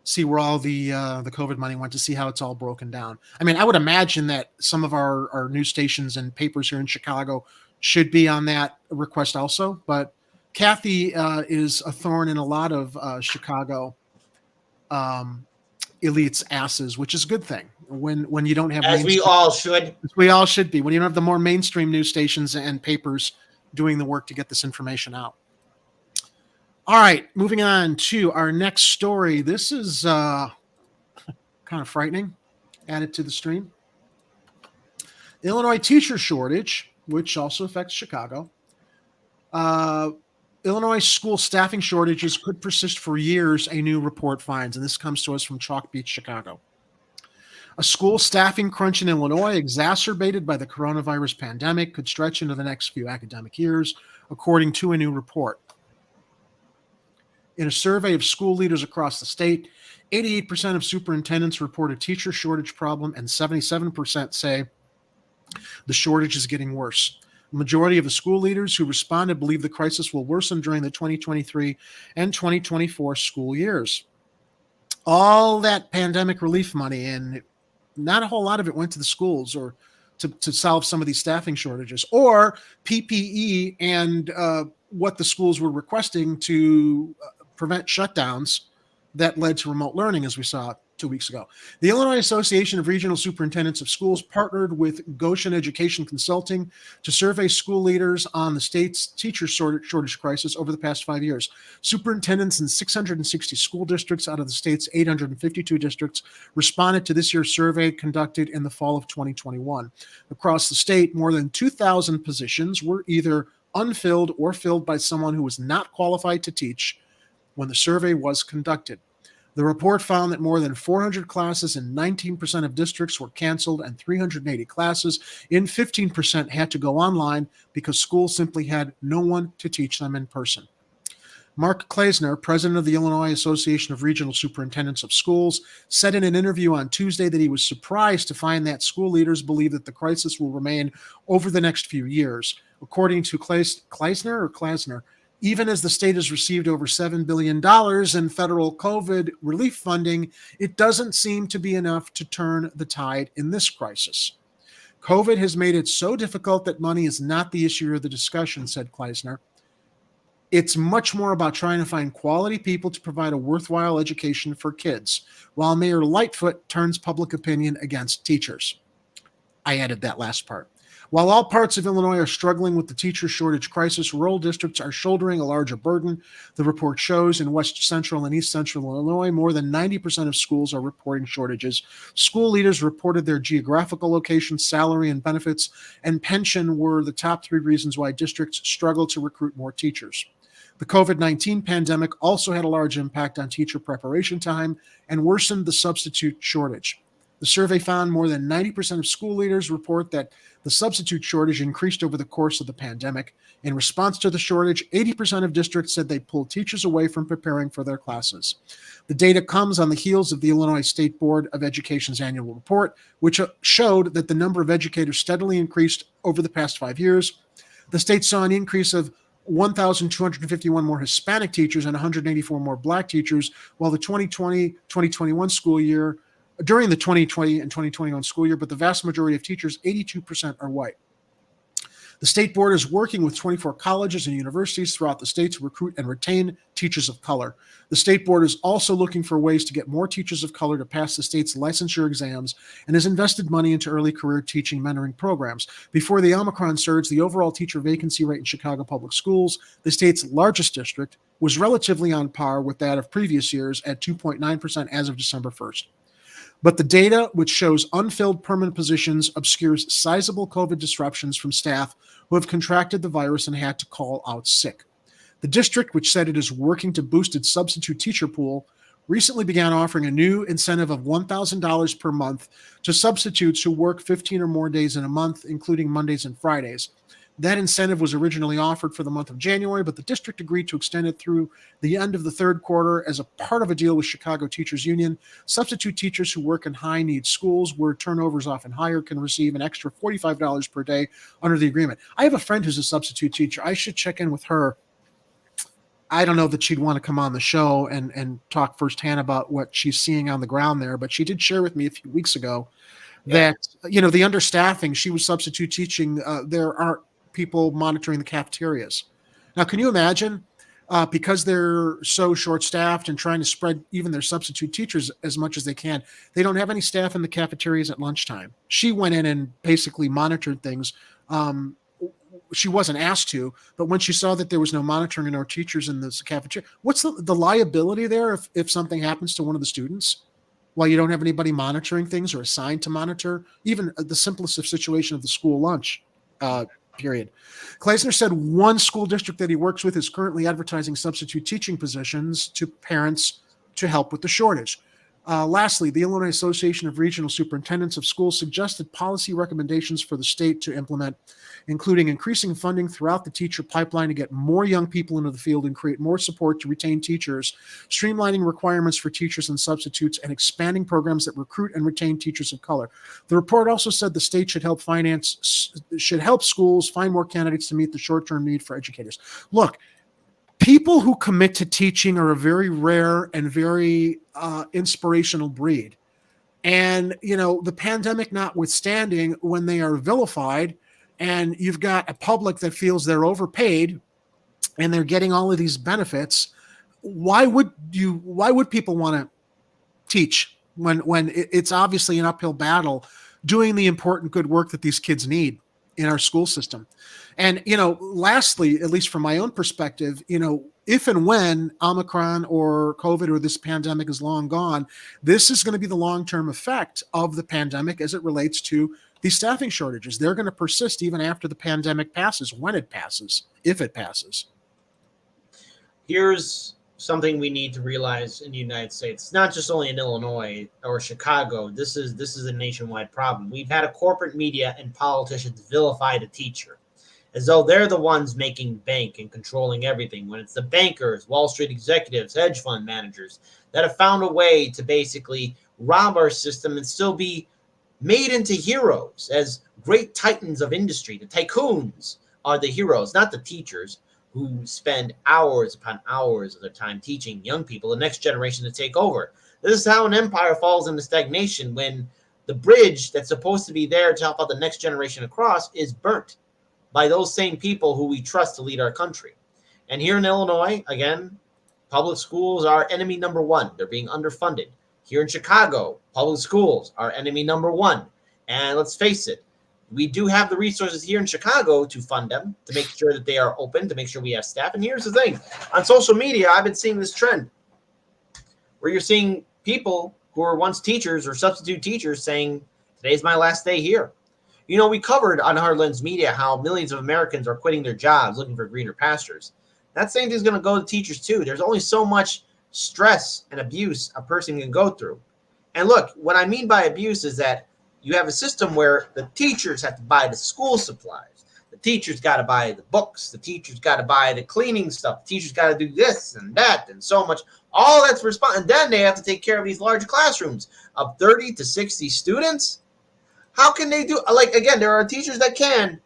See where all the COVID money went, to see how it's all broken down. I mean, I would imagine that some of our news stations and papers here in Chicago should be on that request also. But Kathy is a thorn in a lot of Chicago elites' asses, which is a good thing. When you don't have, as we all should be, when you don't have the more mainstream news stations and papers doing the work to get this information out. All right, moving on to our next story. This is kind of frightening. Add it to the stream. Illinois teacher shortage, which also affects Chicago. Illinois school staffing shortages could persist for years, a new report finds, and this comes to us from Chalk Beach, Chicago. A school staffing crunch in Illinois, exacerbated by the coronavirus pandemic, could stretch into the next few academic years, according to a new report. In a survey of school leaders across the state, 88% of superintendents report a teacher shortage problem, and 77% say the shortage is getting worse. The majority of the school leaders who responded believe the crisis will worsen during the 2023 and 2024 school years. All that pandemic relief money and not a whole lot of it went to the schools or to solve some of these staffing shortages, or PPE and what the schools were requesting to prevent shutdowns that led to remote learning, as we saw 2 weeks ago. The Illinois Association of Regional Superintendents of Schools partnered with Goshen Education Consulting to survey school leaders on the state's teacher shortage crisis over the past 5 years. Superintendents in 660 school districts out of the state's 852 districts responded to this year's survey conducted in the fall of 2021. Across the state, more than 2,000 positions were either unfilled or filled by someone who was not qualified to teach when the survey was conducted. The report found that more than 400 classes in 19% of districts were canceled, and 380 classes in 15% had to go online because schools simply had no one to teach them in person. Mark Kleisner, president of the Illinois Association of Regional Superintendents of Schools, said in an interview on Tuesday that he was surprised to find that school leaders believe that the crisis will remain over the next few years. According to Kleisner, even as the state has received over $7 billion in federal COVID relief funding, it doesn't seem to be enough to turn the tide in this crisis. COVID has made it so difficult that money is not the issue or the discussion, said Kleisner. It's much more about trying to find quality people to provide a worthwhile education for kids, while Mayor Lightfoot turns public opinion against teachers. I added that last part. While all parts of Illinois are struggling with the teacher shortage crisis, rural districts are shouldering a larger burden. The report shows in West Central and East Central Illinois, more than 90% of schools are reporting shortages. School leaders reported their geographical location, salary and benefits, and pension were the top 3 reasons why districts struggle to recruit more teachers. The COVID-19 pandemic also had a large impact on teacher preparation time and worsened the substitute shortage. The survey found more than 90% of school leaders report that the substitute shortage increased over the course of the pandemic. In response to the shortage, 80% of districts said they pulled teachers away from preparing for their classes. The data comes on the heels of the Illinois State Board of Education's annual report, which showed that the number of educators steadily increased over the past 5 years. The state saw an increase of 1,251 more Hispanic teachers and 184 more Black teachers, while the 2020-2021 school year during the 2020 and 2021 school year, but the vast majority of teachers, 82%, are white. The state board is working with 24 colleges and universities throughout the state to recruit and retain teachers of color. The state board is also looking for ways to get more teachers of color to pass the state's licensure exams and has invested money into early career teaching mentoring programs. Before the Omicron surge, the overall teacher vacancy rate in Chicago Public Schools, the state's largest district, was relatively on par with that of previous years at 2.9% as of December 1st. But the data, which shows unfilled permanent positions, obscures sizable COVID disruptions from staff who have contracted the virus and had to call out sick. The district, which said it is working to boost its substitute teacher pool, recently began offering a new incentive of $1,000 per month to substitutes who work 15 or more days in a month, including Mondays and Fridays. That incentive was originally offered for the month of January, but the district agreed to extend it through the end of the third quarter as a part of a deal with Chicago Teachers Union. Substitute teachers who work in high-need schools where turnover is often higher can receive an extra $45 per day under the agreement. I have a friend who's a substitute teacher. I should check in with her. I don't know that she'd want to come on the show and talk firsthand about what she's seeing on the ground there, but she did share with me a few weeks ago that, the understaffing, she was substitute teaching, there aren't people monitoring the cafeterias. Now, can you imagine, because they're so short-staffed and trying to spread even their substitute teachers as much as they can, they don't have any staff in the cafeterias at lunchtime. She went in and basically monitored things. She wasn't asked to, but when she saw that there was no monitoring and no teachers in the cafeteria, what's the liability there if something happens to one of the students while you don't have anybody monitoring things or assigned to monitor even the simplest of situation of the school lunch? Period. Kleisner said one school district that he works with is currently advertising substitute teaching positions to parents to help with the shortage. Lastly, the Illinois Association of Regional Superintendents of Schools suggested policy recommendations for the state to implement, including increasing funding throughout the teacher pipeline to get more young people into the field and create more support to retain teachers, streamlining requirements for teachers and substitutes, and expanding programs that recruit and retain teachers of color. The report also said the state should help schools find more candidates to meet the short-term need for educators. Look, people who commit to teaching are a very rare and very inspirational breed. And, the pandemic notwithstanding, when they are vilified and you've got a public that feels they're overpaid and they're getting all of these benefits, why would people want to teach when it's obviously an uphill battle doing the important good work that these kids need in our school system? And, lastly, at least from my own perspective, if and when Omicron or COVID or this pandemic is long gone, this is going to be the long-term effect of the pandemic as it relates to these staffing shortages. They're going to persist even after the pandemic passes, when it passes, if it passes. Here's something we need to realize in the United States. It's not just only in Illinois or Chicago. This is a nationwide problem. We've had a corporate media and politicians vilify the teacher as though they're the ones making bank and controlling everything, when it's the bankers, Wall Street executives, hedge fund managers that have found a way to basically rob our system and still be made into heroes as great titans of industry. The tycoons are the heroes, not the teachers, who spend hours upon hours of their time teaching young people, the next generation, to take over. This is how an empire falls into stagnation, when the bridge that's supposed to be there to help out the next generation across is burnt by those same people who we trust to lead our country. And here in Illinois, again, public schools are enemy number one. They're being underfunded. Here in Chicago, public schools are enemy number one. And let's face it, we do have the resources here in Chicago to fund them, to make sure that they are open, to make sure we have staff. And here's the thing. On social media, I've been seeing this trend where you're seeing people who were once teachers or substitute teachers saying, today's my last day here. We covered on Hard Lens Media how millions of Americans are quitting their jobs looking for greener pastures. That same thing's going to go to teachers too. There's only so much stress and abuse a person can go through. And look, what I mean by abuse is that you have a system where the teachers have to buy the school supplies. The teachers got to buy the books. The teachers got to buy the cleaning stuff. The teachers got to do this and that and so much. All that's responsible. And then they have to take care of these large classrooms of 30 to 60 students. How can they do, again, there are teachers that can.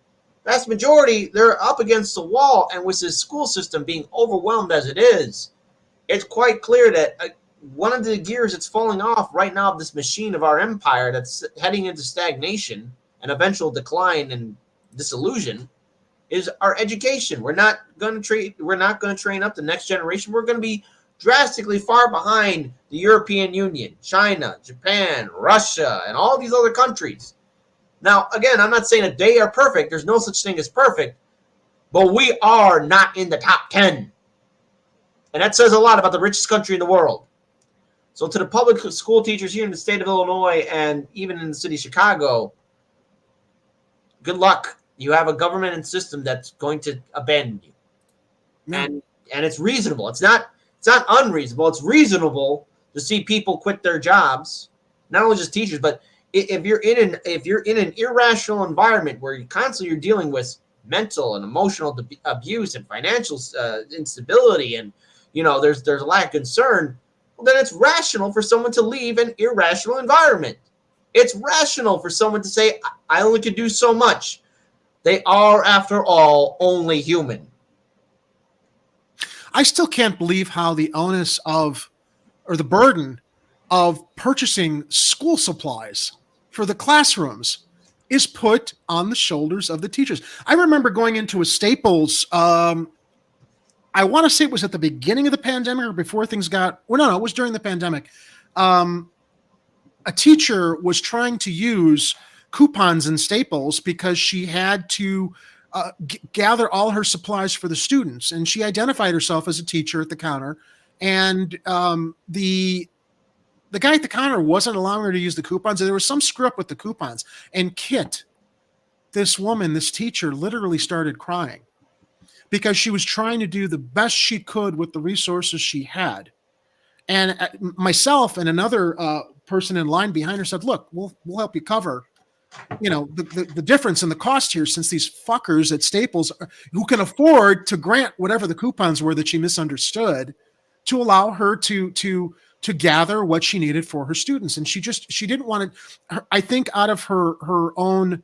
Vast majority, they're up against the wall. And with this school system being overwhelmed as it is, it's quite clear that one of the gears that's falling off right now of this machine of our empire that's heading into stagnation and eventual decline and disillusion is our education. We're not going to train up the next generation. We're going to be drastically far behind the European Union, China, Japan, Russia, and all these other countries. Now, again, I'm not saying that they are perfect. There's no such thing as perfect, but we are not in the top 10. And that says a lot about the richest country in the world. So to the public school teachers here in the state of Illinois and even in the city of Chicago, good luck. You have a government and system that's going to abandon you. Yeah. And it's reasonable. It's not unreasonable. It's reasonable to see people quit their jobs, not only just teachers, but if you're in an irrational environment where you're dealing with mental and emotional abuse and financial instability, and there's a lack of concern, well, then it's rational for someone to leave an irrational environment. It's rational for someone to say, I only can do so much. They are, after all, only human. I still can't believe how the onus of, or the burden of purchasing school supplies for the classrooms is put on the shoulders of the teachers. I remember going into a Staples, I want to say it was at the beginning of the pandemic or before things got, well, no, it was during the pandemic. A teacher was trying to use coupons in Staples because she had to gather all her supplies for the students. And she identified herself as a teacher at the counter. And the guy at the counter wasn't allowing her to use the coupons. There was some screw up with the coupons. And Kit, this woman, this teacher, literally started crying because she was trying to do the best she could with the resources she had. And myself and another person in line behind her said, look, we'll help you cover, the difference in the cost here, since these fuckers at Staples who can afford to grant whatever the coupons were that she misunderstood to allow her to gather what she needed for her students. And she didn't want to, I think out of her own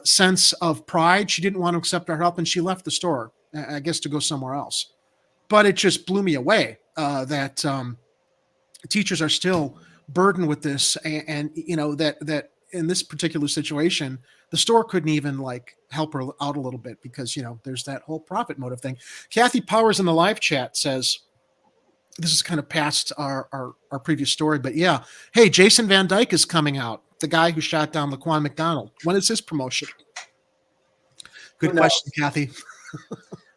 sense of pride, she didn't want to accept our help, and she left the store, I guess, to go somewhere else. But it just blew me away that teachers are still burdened with this, and you know that in this particular situation, the store couldn't even like help her out a little bit because, you know, there's that whole profit motive thing. Kathy Powers in the live chat says, this is kind of past our previous story, but yeah. Hey, Jason Van Dyke is coming out. The guy who shot down Laquan McDonald. When is his promotion? Good question, Kathy.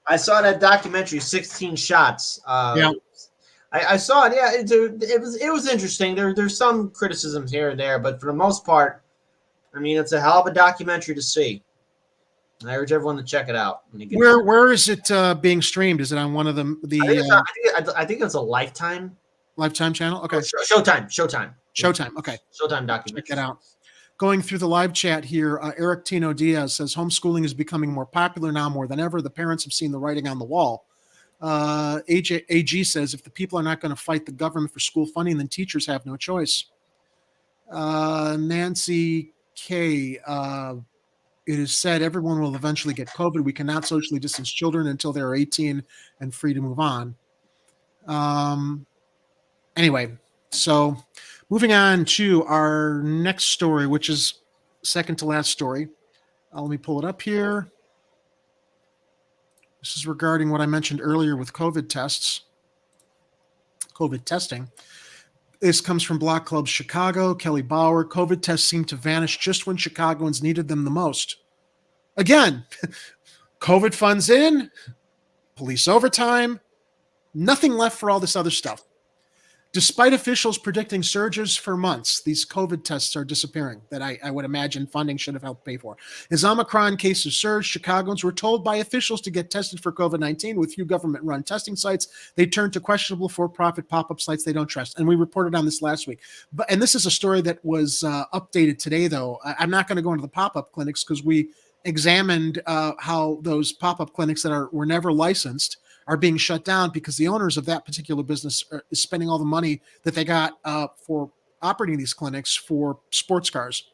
I saw that documentary, 16 Shots. Yeah. I saw it. Yeah, it was interesting. There's some criticisms here and there, but for the most part, I mean, it's a hell of a documentary to see. I urge everyone to check it out. Where is it being streamed? Is it on one of I think it's a Lifetime channel? Okay. Showtime. Okay. Showtime documentary. Check it out. Going through the live chat here, Eric Tino Diaz says homeschooling is becoming more popular now more than ever. The parents have seen the writing on the wall. AG says if the people are not going to fight the government for school funding, then teachers have no choice. Nancy K. It is said everyone will eventually get COVID. We cannot socially distance children until they are 18 and free to move on. Anyway, so moving on to our next story, which is second to last story. Let me pull it up here. This is regarding what I mentioned earlier with COVID testing. This comes from Block Club Chicago. Kelly Bauer, COVID tests seem to vanish just when Chicagoans needed them the most. Again, COVID funds in, police overtime, nothing left for all this other stuff. Despite officials predicting surges for months, these COVID tests are disappearing that I would imagine funding should have helped pay for. As Omicron cases surged, Chicagoans were told by officials to get tested for COVID-19 with few government-run testing sites. They turned to questionable for-profit pop-up sites they don't trust. And we reported on this last week. And this is a story that was updated today, though. I'm not going to go into the pop-up clinics because we examined how those pop-up clinics that were never licensed are being shut down because the owners of that particular business is spending all the money that they got for operating these clinics for sports cars.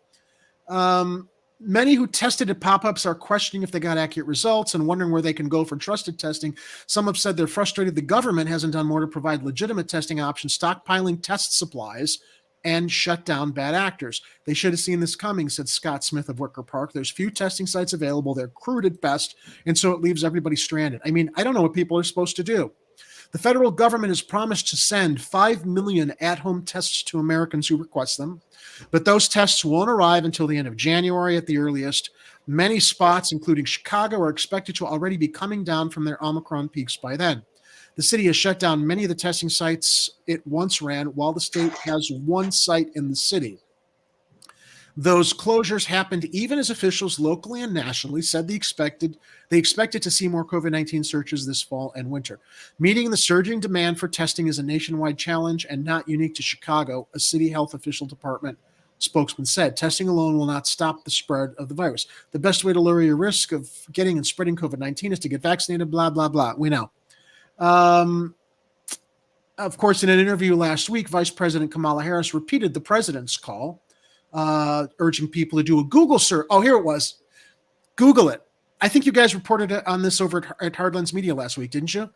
Many who tested at pop-ups are questioning if they got accurate results and wondering where they can go for trusted testing. Some have said they're frustrated the government hasn't done more to provide legitimate testing options, stockpiling test supplies, and shut down bad actors. They should have seen this coming, said Scott Smith of Wicker Park. There's few testing sites available. They're crude at best, and so it leaves everybody stranded. I mean, I don't know what people are supposed to do. The federal government has promised to send 5 million at-home tests to Americans who request them, but those tests won't arrive until the end of January at the earliest. Many spots, including Chicago, are expected to already be coming down from their Omicron peaks by then. The city has shut down many of the testing sites it once ran, while the state has one site in the city. Those closures happened even as officials locally and nationally said they expected to see more COVID-19 surges this fall and winter. Meeting the surging demand for testing is a nationwide challenge and not unique to Chicago, a city health official department spokesman said. Testing alone will not stop the spread of the virus. The best way to lower your risk of getting and spreading COVID-19 is to get vaccinated, blah, blah, blah. We know. Of course, in an interview last week, Vice President Kamala Harris repeated the president's call, urging people to do a Google search. Oh, here it was. Google it. I think you guys reported on this over at Hardlands Media last week, didn't you?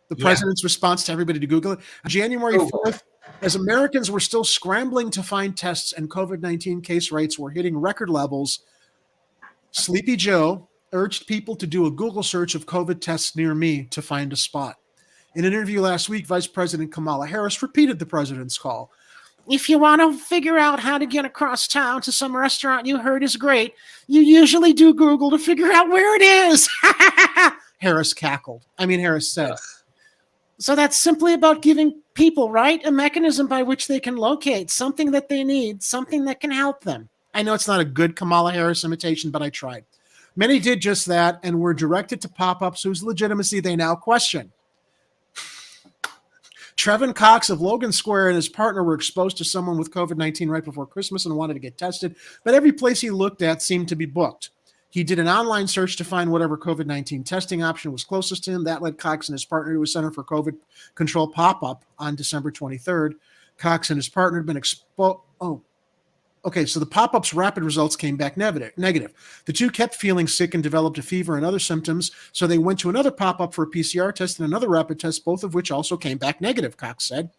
The president's response to everybody to Google it. January 4th, as Americans were still scrambling to find tests and COVID-19 case rates were hitting record levels, Sleepy Joe urged people to do a Google search of COVID tests near me to find a spot. In an interview last week, Vice President Kamala Harris repeated the president's call. If you want to figure out how to get across town to some restaurant you heard is great, you usually do Google to figure out where it is. Harris cackled. Harris said. So that's simply about giving people, right, a mechanism by which they can locate something that they need, something that can help them. I know it's not a good Kamala Harris imitation, but I tried. Many did just that and were directed to pop-ups whose legitimacy they now question. Trevin Cox of Logan Square and his partner were exposed to someone with COVID-19 right before Christmas and wanted to get tested, but every place he looked at seemed to be booked. He did an online search to find whatever COVID-19 testing option was closest to him. That led Cox and his partner to a Center for COVID Control pop-up on December 23rd. Cox and his partner had been exposed. Okay, so the pop-ups rapid results came back negative. The two kept feeling sick and developed a fever and other symptoms, so they went to another pop-up for a PCR test and another rapid test, both of which also came back negative, Cox said.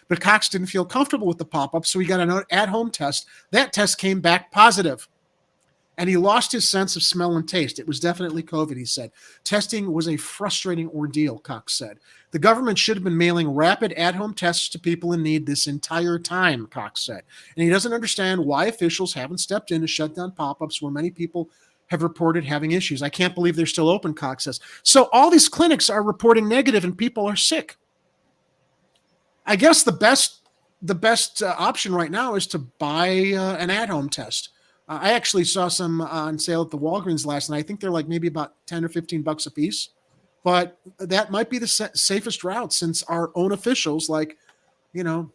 But Cox didn't feel comfortable with the pop-up, so he got an at-home test. That test came back positive. And he lost his sense of smell and taste. It was definitely COVID, he said. Testing was a frustrating ordeal, Cox said. The government should have been mailing rapid at-home tests to people in need this entire time, Cox said. And he doesn't understand why officials haven't stepped in to shut down pop-ups where many people have reported having issues. I can't believe they're still open, Cox says. So all these clinics are reporting negative and people are sick. I guess the best option right now is to buy an at-home test. I actually saw some on sale at the Walgreens last night. I think they're like maybe about 10 or 15 bucks a piece. But that might be the safest route since our own officials, like, you know,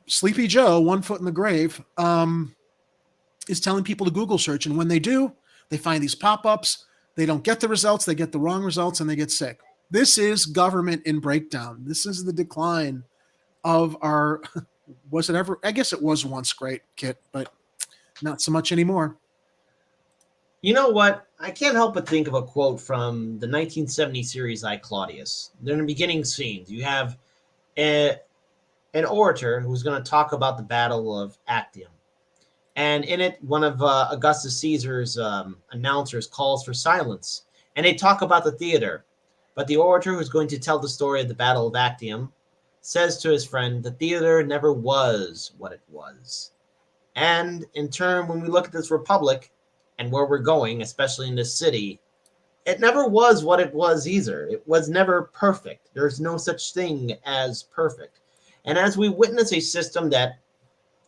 Sleepy Joe, 1 foot in the grave, is telling people to Google search. And when they do, they find these pop-ups. They don't get the results. They get the wrong results and they get sick. This is government in breakdown. This is the decline of our, was it ever? I guess it was once great, Kit, but not so much anymore. You know what? I can't help but think of a quote from the 1970 series I, Claudius. In the beginning scenes, you have an orator who's going to talk about the Battle of Actium. And in it, one of Augustus Caesar's announcers calls for silence. And they talk about the theater. But the orator who's going to tell the story of the Battle of Actium says to his friend, the theater never was what it was. And in turn, when we look at this republic and where we're going, especially in this city, it never was what it was either. It was never perfect. There's no such thing as perfect. And as we witness a system that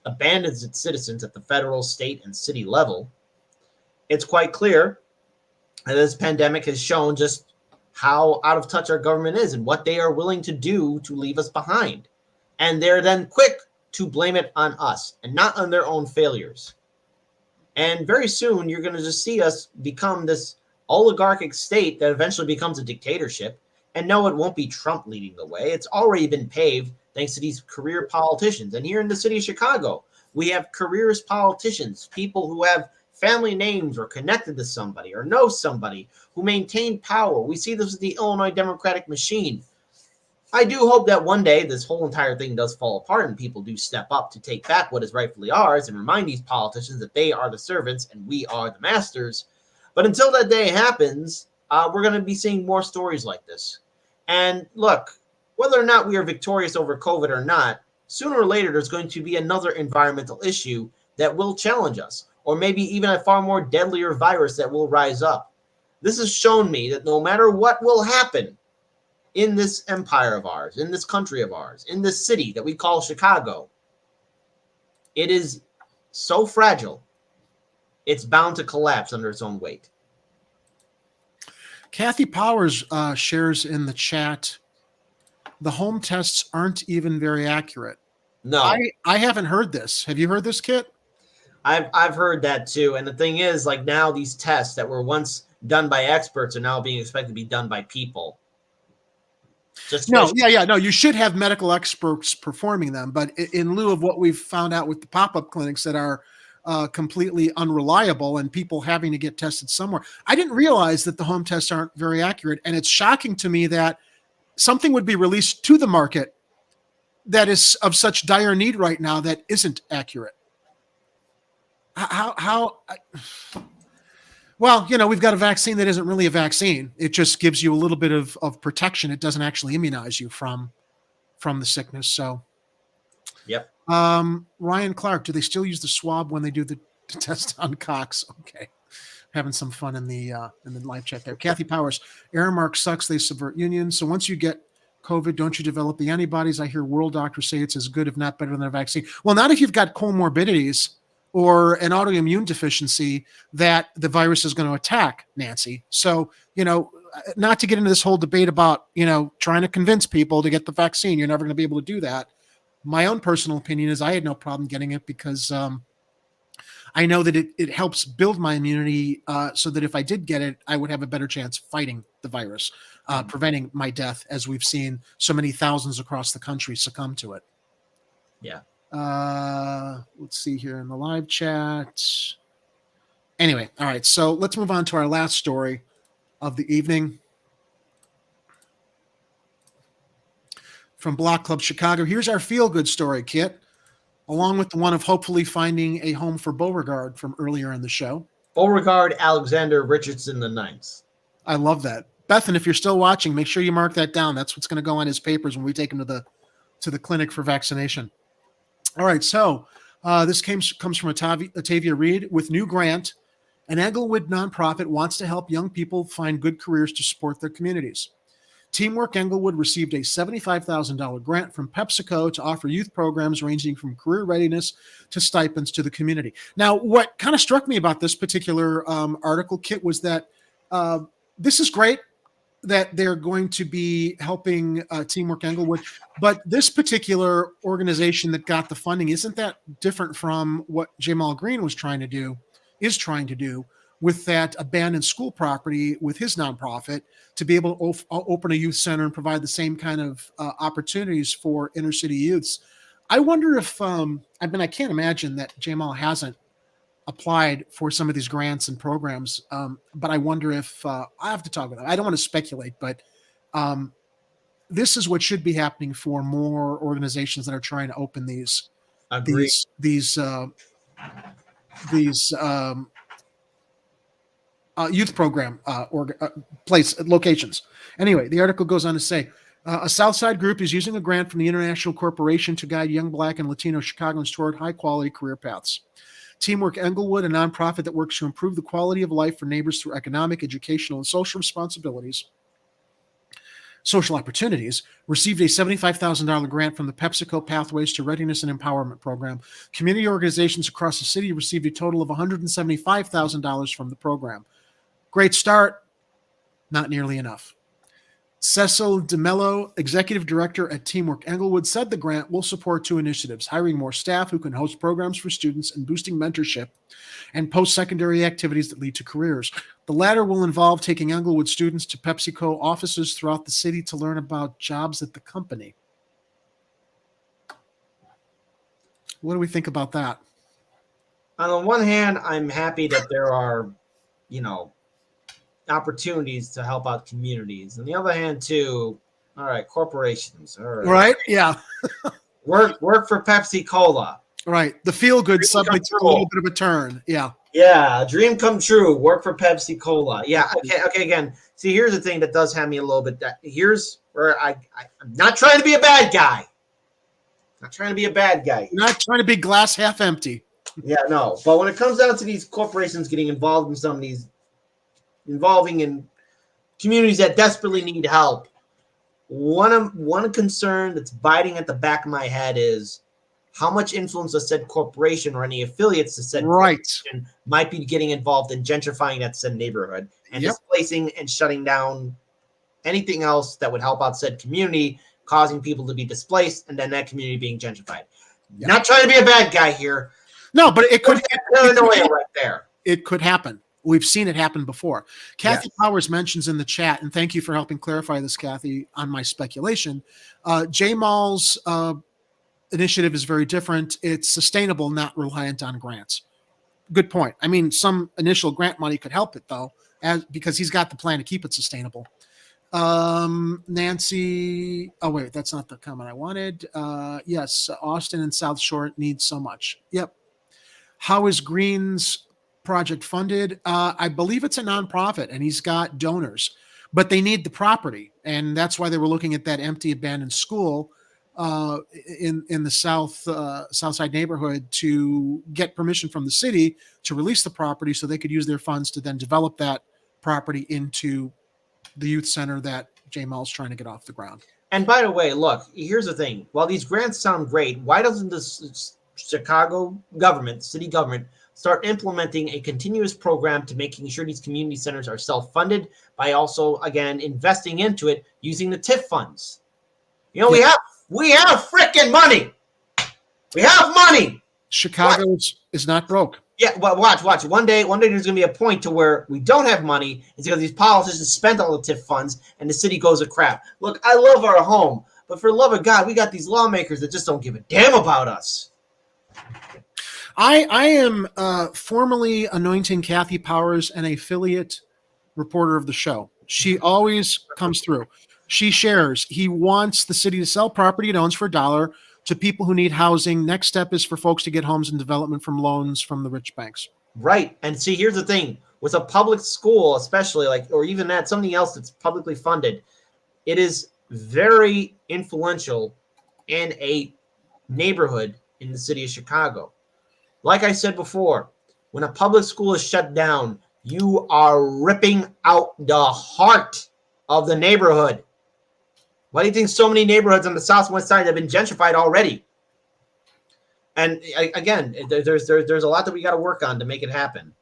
abandons its citizens at the federal, state, and city level, it's quite clear that this pandemic has shown just how out of touch our government is and what they are willing to do to leave us behind. And they're then quick to blame it on us and not on their own failures. And very soon, you're going to just see us become this oligarchic state that eventually becomes a dictatorship. And no, it won't be Trump leading the way. It's already been paved thanks to these career politicians. And here in the city of Chicago, we have careerist politicians, people who have family names or connected to somebody or know somebody who maintain power. We see this with the Illinois Democratic machine. I do hope that one day this whole entire thing does fall apart and people do step up to take back what is rightfully ours and remind these politicians that they are the servants and we are the masters. But until that day happens, we're going to be seeing more stories like this. And look, whether or not we are victorious over COVID or not, sooner or later there's going to be another environmental issue that will challenge us, or maybe even a far more deadlier virus that will rise up. This has shown me that no matter what will happen in this empire of ours, in this country of ours, in this city that we call Chicago, it is so fragile, it's bound to collapse under its own weight. Kathy Powers shares in the chat, the home tests aren't even very accurate. No. I haven't heard this. Have you heard this, Kit? I've heard that too. And the thing is, like, now these tests that were once done by experts are now being expected to be done by people. No, you should have medical experts performing them, but in lieu of what we've found out with the pop-up clinics that are completely unreliable and people having to get tested somewhere, I didn't realize that the home tests aren't very accurate, and it's shocking to me that something would be released to the market that is of such dire need right now that isn't accurate. Well, you know, we've got a vaccine that isn't really a vaccine. It just gives you a little bit of protection. It doesn't actually immunize you from the sickness. So, yep. Ryan Clark, do they still use the swab when they do the test on Cox? Okay. Having some fun in the live chat there. Kathy Powers, Aramark sucks. They subvert unions. So once you get COVID, don't you develop the antibodies? I hear world doctors say it's as good, if not better than a vaccine. Well, not if you've got comorbidities or an autoimmune deficiency that the virus is going to attack, Nancy. So, you know, not to get into this whole debate about, you know, trying to convince people to get the vaccine. You're never going to be able to do that. My own personal opinion is I had no problem getting it because I know that it helps build my immunity so that if I did get it, I would have a better chance fighting the virus, preventing my death, as we've seen so many thousands across the country succumb to it. Yeah. Let's see here in the live chat. Anyway, all right. So let's move on to our last story of the evening from Block Club Chicago. Here's our feel-good story, Kit, along with the one of hopefully finding a home for Beauregard from earlier in the show. Beauregard Alexander Richardson the Ninth. I love that. Bethan, if you're still watching, make sure you mark that down. That's what's going to go on his papers when we take him to the clinic for vaccination. All right, so this comes from Atavia Reed. With new grant, an Englewood nonprofit wants to help young people find good careers to support their communities. Teamwork Englewood received a $75,000 grant from PepsiCo to offer youth programs ranging from career readiness to stipends to the community. Now, what kind of struck me about this particular article, Kit, was that this is great that they're going to be helping Teamwork Englewood, but this particular organization that got the funding, isn't that different from what Jamal Green is trying to do with that abandoned school property with his nonprofit to be able to open a youth center and provide the same kind of opportunities for inner city youths? I wonder if, I can't imagine that Jamal hasn't applied for some of these grants and programs, but I wonder if I have to talk with him. I don't want to speculate, but this is what should be happening for more organizations that are trying to open these youth program locations. Anyway, the article goes on to say, a Southside group is using a grant from the International Corporation to guide young Black and Latino Chicagoans toward high-quality career paths. Teamwork Englewood, a nonprofit that works to improve the quality of life for neighbors through economic, educational, and social opportunities, received a $75,000 grant from the PepsiCo Pathways to Readiness and Empowerment Program. Community organizations across the city received a total of $175,000 from the program. Great start, not nearly enough. Cecil DeMello, executive director at Teamwork Englewood, said the grant will support two initiatives: hiring more staff who can host programs for students and boosting mentorship and post-secondary activities that lead to careers. The latter will involve taking Englewood students to PepsiCo offices throughout the city to learn about jobs at the company. What do we think about that? On the one hand, I'm happy that there are, opportunities to help out communities. On the other hand, too, all right, corporations. All right. Right? Yeah. Work for Pepsi Cola. Right. The feel-good subject took a little bit of a turn. Yeah. Yeah. Dream come true. Work for Pepsi Cola. Yeah. Okay. Again, see, here's the thing that does have me a little bit. Here's where I'm not trying to be a bad guy. Not trying to be a bad guy. Not trying to be glass half empty. Yeah, no. But when it comes down to these corporations getting involved in some of these, involving in communities that desperately need help, one concern that's biting at the back of my head is how much influence does said corporation or any affiliates to said corporation might be getting involved in gentrifying that said neighborhood and displacing and shutting down anything else that would help out said community, causing people to be displaced and then that community being gentrified. Not trying to be a bad guy here. No, but it could right there. It could happen. We've seen it happen before. Kathy Powers mentions in the chat, and thank you for helping clarify this, Kathy, on my speculation. Jamal's initiative is very different. It's sustainable, not reliant on grants. Good point. I mean, some initial grant money could help it, though, because he's got the plan to keep it sustainable. Nancy, oh, wait, that's not the comment I wanted. Yes, Austin and South Shore need so much. Yep. How is Green's project funded? I believe it's a nonprofit and he's got donors, but they need the property. And that's why they were looking at that empty abandoned school in the Southside neighborhood to get permission from the city to release the property so they could use their funds to then develop that property into the youth center that Jamal's trying to get off the ground. And by the way, look, here's the thing. While these grants sound great, why doesn't the Chicago government, city government, start implementing a continuous program to making sure these community centers are self-funded by also, again, investing into it using the TIF funds? We have freaking money. We have money. Chicago is not broke. Yeah, well, watch. One day there's going to be a point to where we don't have money. It's because these politicians spent all the TIF funds and the city goes to crap. Look, I love our home, but for the love of God, we got these lawmakers that just don't give a damn about us. I am formally anointing Kathy Powers an affiliate reporter of the show. She always comes through. She shares. He wants the city to sell property it owns for $1 to people who need housing. Next step is for folks to get homes and development from loans from the rich banks. Right. And see, here's the thing. With a public school, especially, like, or even that, something else that's publicly funded, it is very influential in a neighborhood in the city of Chicago. Like I said before, when a public school is shut down, you are ripping out the heart of the neighborhood. Why do you think so many neighborhoods on the southwest side have been gentrified already? And again, there's a lot that we got to work on to make it happen.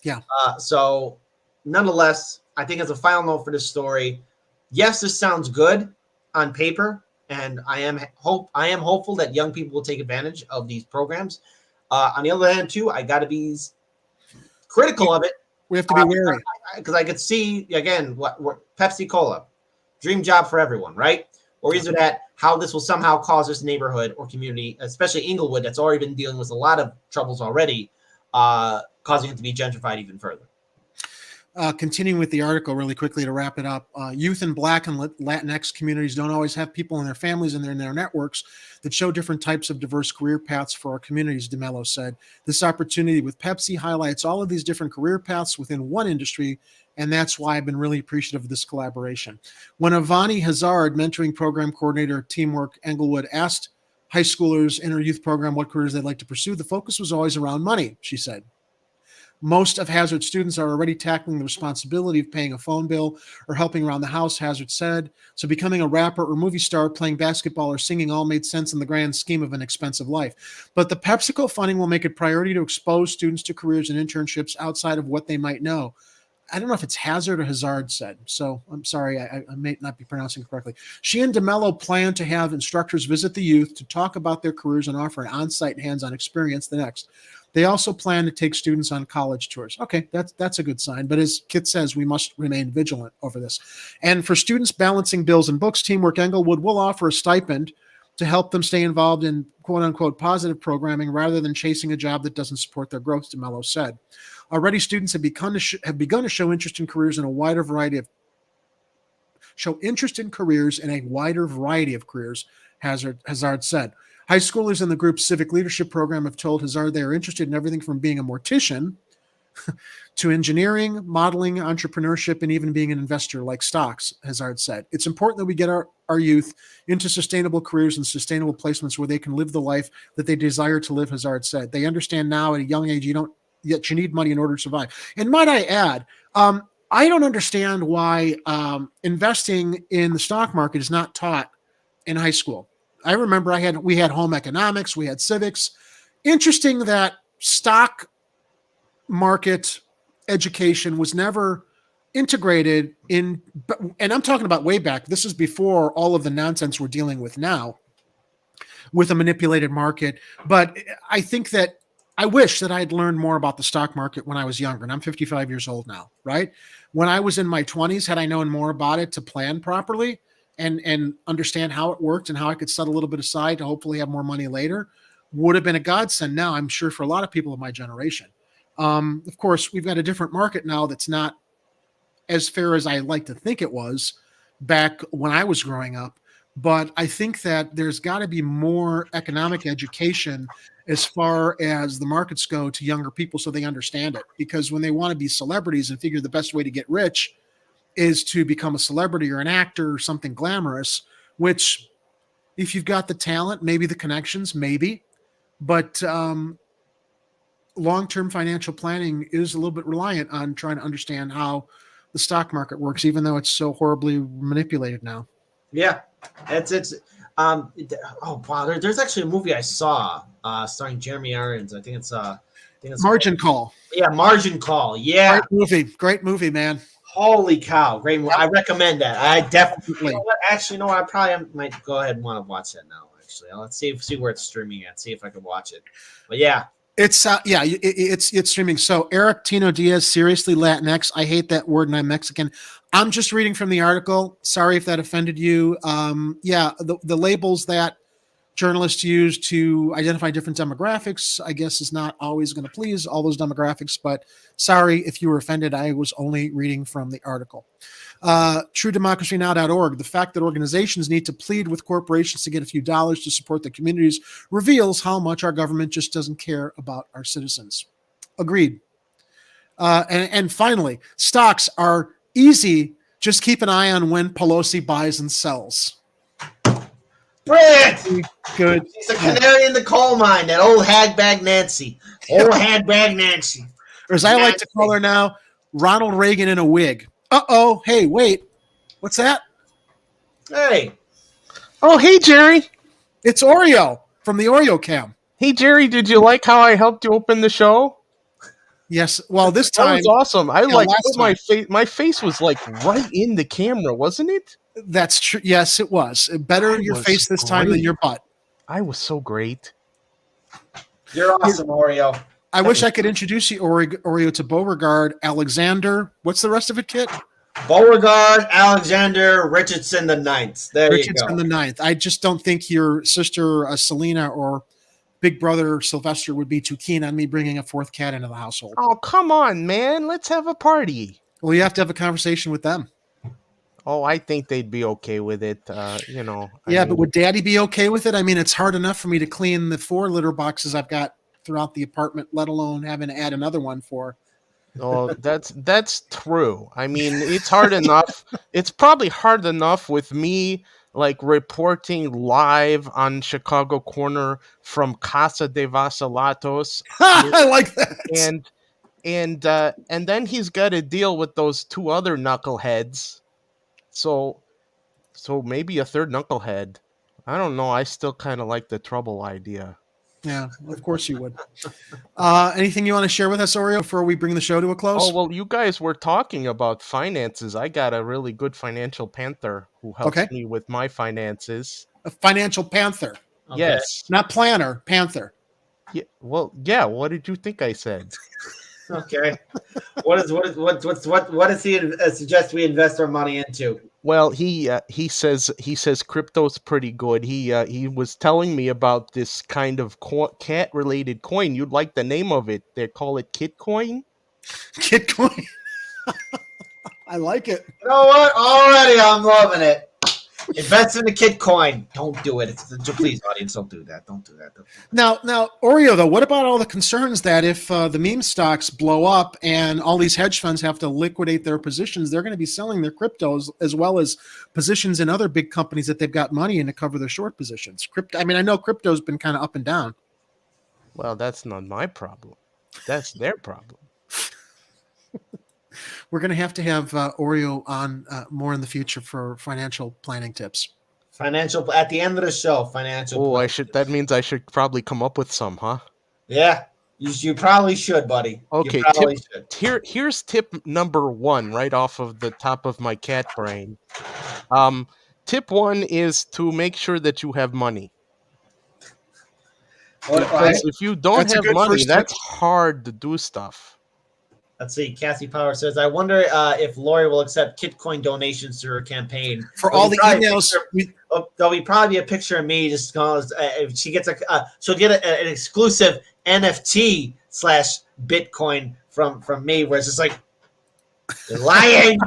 Yeah. So nonetheless, I think as a final note for this story, yes, this sounds good on paper, and I am hopeful that young people will take advantage of these programs. On the other hand, too, I got to be critical of it. We have to be wary. Because I could see, again, what Pepsi Cola, dream job for everyone, right? Or is it that how this will somehow cause this neighborhood or community, especially Inglewood, that's already been dealing with a lot of troubles already, causing it to be gentrified even further? Continuing with the article really quickly to wrap it up, youth in Black and Latinx communities don't always have people in their families and in their networks that show different types of diverse career paths for our communities, DeMello said. This opportunity with Pepsi highlights all of these different career paths within one industry, and that's why I've been really appreciative of this collaboration. When Avani Hazard, mentoring program coordinator at Teamwork Englewood, asked high schoolers in her youth program what careers they'd like to pursue, the focus was always around money, she said. Most of Hazard's students are already tackling the responsibility of paying a phone bill or helping around the house, Hazard said. So becoming a rapper or movie star, playing basketball, or singing all made sense in the grand scheme of an expensive life. But the PepsiCo funding will make it priority to expose students to careers and internships outside of what they might know. I don't know if it's Hazard or Hazard said, so I'm sorry, I may not be pronouncing it correctly. She and DeMello plan to have instructors visit the youth to talk about their careers and offer an on-site hands-on experience the next. They also plan to take students on college tours. Okay, that's a good sign. But as Kit says, we must remain vigilant over this. And for students balancing bills and books, Teamwork Englewood will offer a stipend to help them stay involved in quote-unquote positive programming rather than chasing a job that doesn't support their growth, DeMello said. Already, students have begun to show interest in careers in a wider variety of careers, Hazard said. High schoolers in the group's civic leadership program have told Hazard they are interested in everything from being a mortician to engineering, modeling, entrepreneurship, and even being an investor like stocks, Hazard said. It's important that we get our youth into sustainable careers and sustainable placements where they can live the life that they desire to live, Hazard said. They understand now at a young age you need money in order to survive. And might I add, I don't understand why investing in the stock market is not taught in high school. I remember we had home economics, we had civics. Interesting that stock market education was never integrated in, and I'm talking about way back. This is before all of the nonsense we're dealing with now with a manipulated market. But I think that I wish that I had learned more about the stock market when I was younger, and I'm 55 years old now, right? When I was in my 20s, had I known more about it to plan properly and understand how it worked and how I could set a little bit aside to hopefully have more money later, would have been a godsend now, I'm sure, for a lot of people of my generation. Of course, we've got a different market now that's not as fair as I like to think it was back when I was growing up. But I think that there's got to be more economic education as far as the markets go to younger people so they understand it. Because when they want to be celebrities and figure the best way to get rich is to become a celebrity or an actor or something glamorous, which if you've got the talent, maybe the connections, maybe. But long-term financial planning is a little bit reliant on trying to understand how the stock market works, even though it's so horribly manipulated now. Yeah, it's oh wow. There's actually a movie I saw starring Jeremy Irons. I think it's Margin Call. Yeah, Margin Call. Yeah, Great movie, man. Holy cow, great movie. Yep. I recommend that. I definitely. You know what? I probably might go ahead and want to watch that now. Actually, let's see where it's streaming at. See if I can watch it. But yeah. It's it's streaming. So Eric Tino Diaz, seriously Latinx. I hate that word and I'm Mexican. I'm just reading from the article. Sorry if that offended you. The labels that journalists use to identify different demographics, I guess, is not always going to please all those demographics. But sorry if you were offended. I was only reading from the article. TrueDemocracyNow.org. The fact that organizations need to plead with corporations to get a few dollars to support their communities reveals how much our government just doesn't care about our citizens. Agreed. And finally, stocks are easy. Just keep an eye on when Pelosi buys and sells. Brilliant. Good. She's a canary in the coal mine, that old hagbag Nancy. Old hagbag Nancy. Or as I like to call her now, Ronald Reagan in a wig. Uh-oh. Hey, wait. What's that? Hey. Oh, hey, Jerry. It's Oreo from the Oreo Cam. Hey, Jerry, did you like how I helped you open the show? Yes. Well, this That time. was awesome. I like last put my face. My face was like right in the camera, wasn't it? That's true. Yes, it was. Better your face this time than your butt. I was so great. You're awesome, Oreo. I wish I could introduce you, Oreo, to Beauregard Alexander. What's the rest of it, Kit? Beauregard Alexander Richardson the Ninth. There Richardson you go. the Ninth. I just don't think your sister Selena or big brother Sylvester would be too keen on me bringing a fourth cat into the household. Oh, come on, man. Let's have a party. Well, you have to have a conversation with them. Oh, I think they'd be okay with it. Yeah, but would Daddy be okay with it? I mean, it's hard enough for me to clean the 4 litter boxes I've got throughout the apartment, let alone having to add another one for. Oh, that's true. I mean, it's hard enough. It's probably hard enough with me like reporting live on Chicago Corner from Casa de Vasilatos. I like that. And then he's got to deal with those 2 other knuckleheads. So maybe a third knucklehead. I don't know. I still kind of like the trouble idea. Yeah, of course you would. Anything you want to share with us, Oreo, before we bring the show to a close? Oh, well, you guys were talking about finances. I got a really good financial panther who helps me with my finances. A financial panther. Okay. Yes. Not planner, panther. Yeah. Well, yeah. What did you think I said? Okay. What does he suggest we invest our money into? Well, he says crypto's pretty good. He was telling me about this kind of cat related coin. You'd like the name of it? They call it Kit Coin. Kit Coin. I like it. You know what? Already, I'm loving it. Invest in the Kit Coin. Don't do it. Please, audience, don't do that. Don't do that. Now, Oreo, though, what about all the concerns that if the meme stocks blow up and all these hedge funds have to liquidate their positions, they're going to be selling their cryptos as well as positions in other big companies that they've got money in to cover their short positions. I know crypto's been kind of up and down. Well, that's not my problem. That's their problem. We're going to have Oreo on more in the future for financial planning tips. Financial at the end of the show. Financial. Oh, That means I should probably come up with some, huh? Yeah, you probably should, buddy. Okay. Here's tip number 1, right off of the top of my cat brain. Tip 1 is to make sure that you have money. Because if you don't have money, that's hard to do stuff. Let's see. Cassie Power says, I wonder if Lori will accept Kitcoin donations to her campaign. For all the emails. There'll be probably a picture of me just because if she gets she'll get an exclusive NFT /Bitcoin from me where it's just like, you're lying.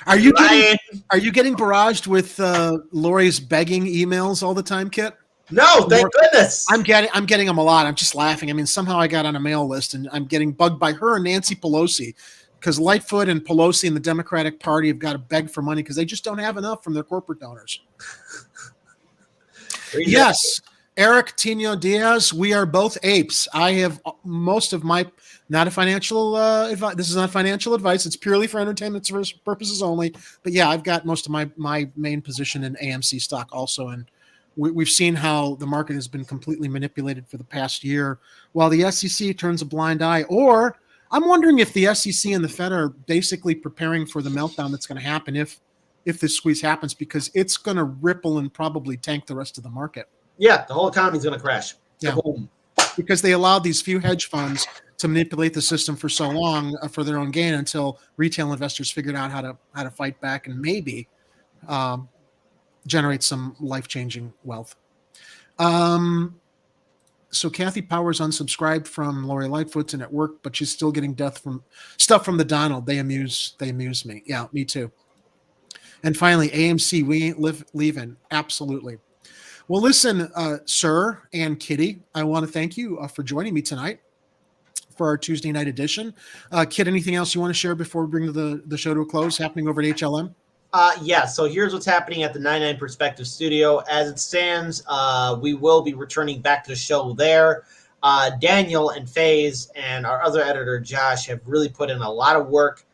Are you getting barraged with Lori's begging emails all the time, Kit? No, thank goodness. I'm getting them a lot. I'm just laughing. I mean, somehow I got on a mail list and I'm getting bugged by her and Nancy Pelosi because Lightfoot and Pelosi and the Democratic Party have got to beg for money because they just don't have enough from their corporate donors. Yes, Eric Tino Diaz, we are both apes. I have most of my not a financial advice. This is not financial advice. It's purely for entertainment purposes only. But yeah, I've got most of my main position in AMC stock also, and we've seen how the market has been completely manipulated for the past year while the SEC turns a blind eye. Or I'm wondering if the SEC and the Fed are basically preparing for the meltdown that's going to happen if this squeeze happens, because it's going to ripple and probably tank the rest of the market. Yeah, the whole economy is going to crash. Yeah. Because they allowed these few hedge funds to manipulate the system for so long for their own gain until retail investors figured out how to fight back and maybe generate some life-changing wealth. So Kathy Powers unsubscribed from Lori Lightfoot's and at work, but she's still getting stuff from the Donald. They amuse me. Yeah, me too. And finally, AMC, we ain't leaving. Absolutely. Well, listen, sir and Kitty, I want to thank you for joining me tonight for our Tuesday night edition. Kit, anything else you want to share before we bring the show to a close happening over at HLM? Yeah, so here's what's happening at the 99 Perspective Studio. As it stands, we will be returning back to the show there. Daniel and FaZe and our other editor, Josh, have really put in a lot of work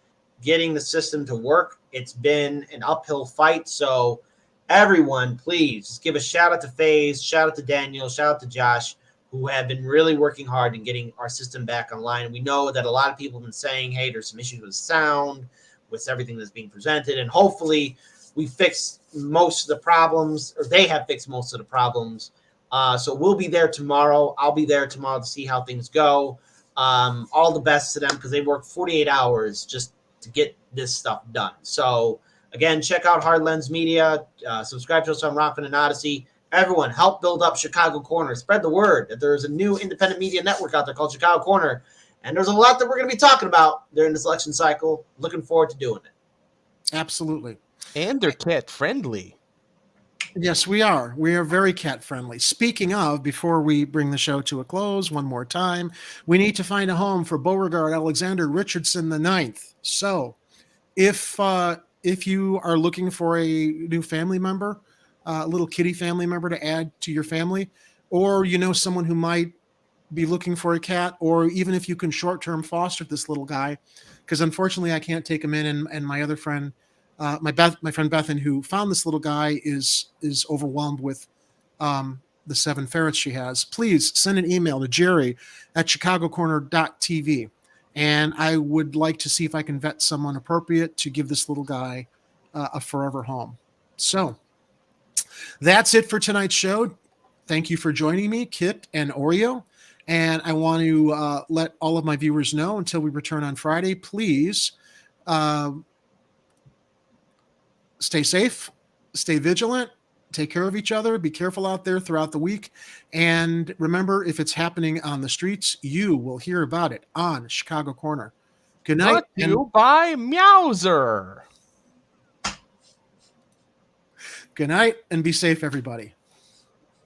getting the system to work. It's been an uphill fight, so everyone, please just give a shout out to FaZe, shout out to Daniel, shout out to Josh, who have been really working hard in getting our system back online. We know that a lot of people have been saying, hey, there's some issues with sound, with everything that's being presented, and hopefully we fixed most of the problems, or they have fixed most of the problems. So we'll be there tomorrow. I'll be there tomorrow to see how things go. All the best to them because they work 48 hours just to get this stuff done. So again, check out Hard Lens Media. Subscribe to us on Rockfin and Odyssey. Everyone, help build up Chicago Corner. Spread the word that there is a new independent media network out there called Chicago Corner. And there's a lot that we're going to be talking about during this election cycle. Looking forward to doing it. Absolutely. And they're cat friendly. Yes, we are. We are very cat friendly. Speaking of, before we bring the show to a close, one more time, we need to find a home for Beauregard Alexander Richardson IX. So if you are looking for a new family member, a little kitty family member to add to your family, or you know someone who might be looking for a cat, or even if you can short-term foster this little guy, because unfortunately I can't take him in, and my other friend, my friend Bethan, who found this little guy, is overwhelmed with the 7 ferrets she has. Please send an email to Jerry at chicagocorner.tv, and I would like to see if I can vet someone appropriate to give this little guy a forever home. So that's it for tonight's show. Thank you for joining me, Kit and Oreo. And I want to let all of my viewers know, until we return on Friday, please stay safe, stay vigilant, take care of each other, be careful out there throughout the week. And remember, if it's happening on the streets, you will hear about it on Chicago Corner. Good night. Brought to you by Meowser. Good night, and be safe, everybody.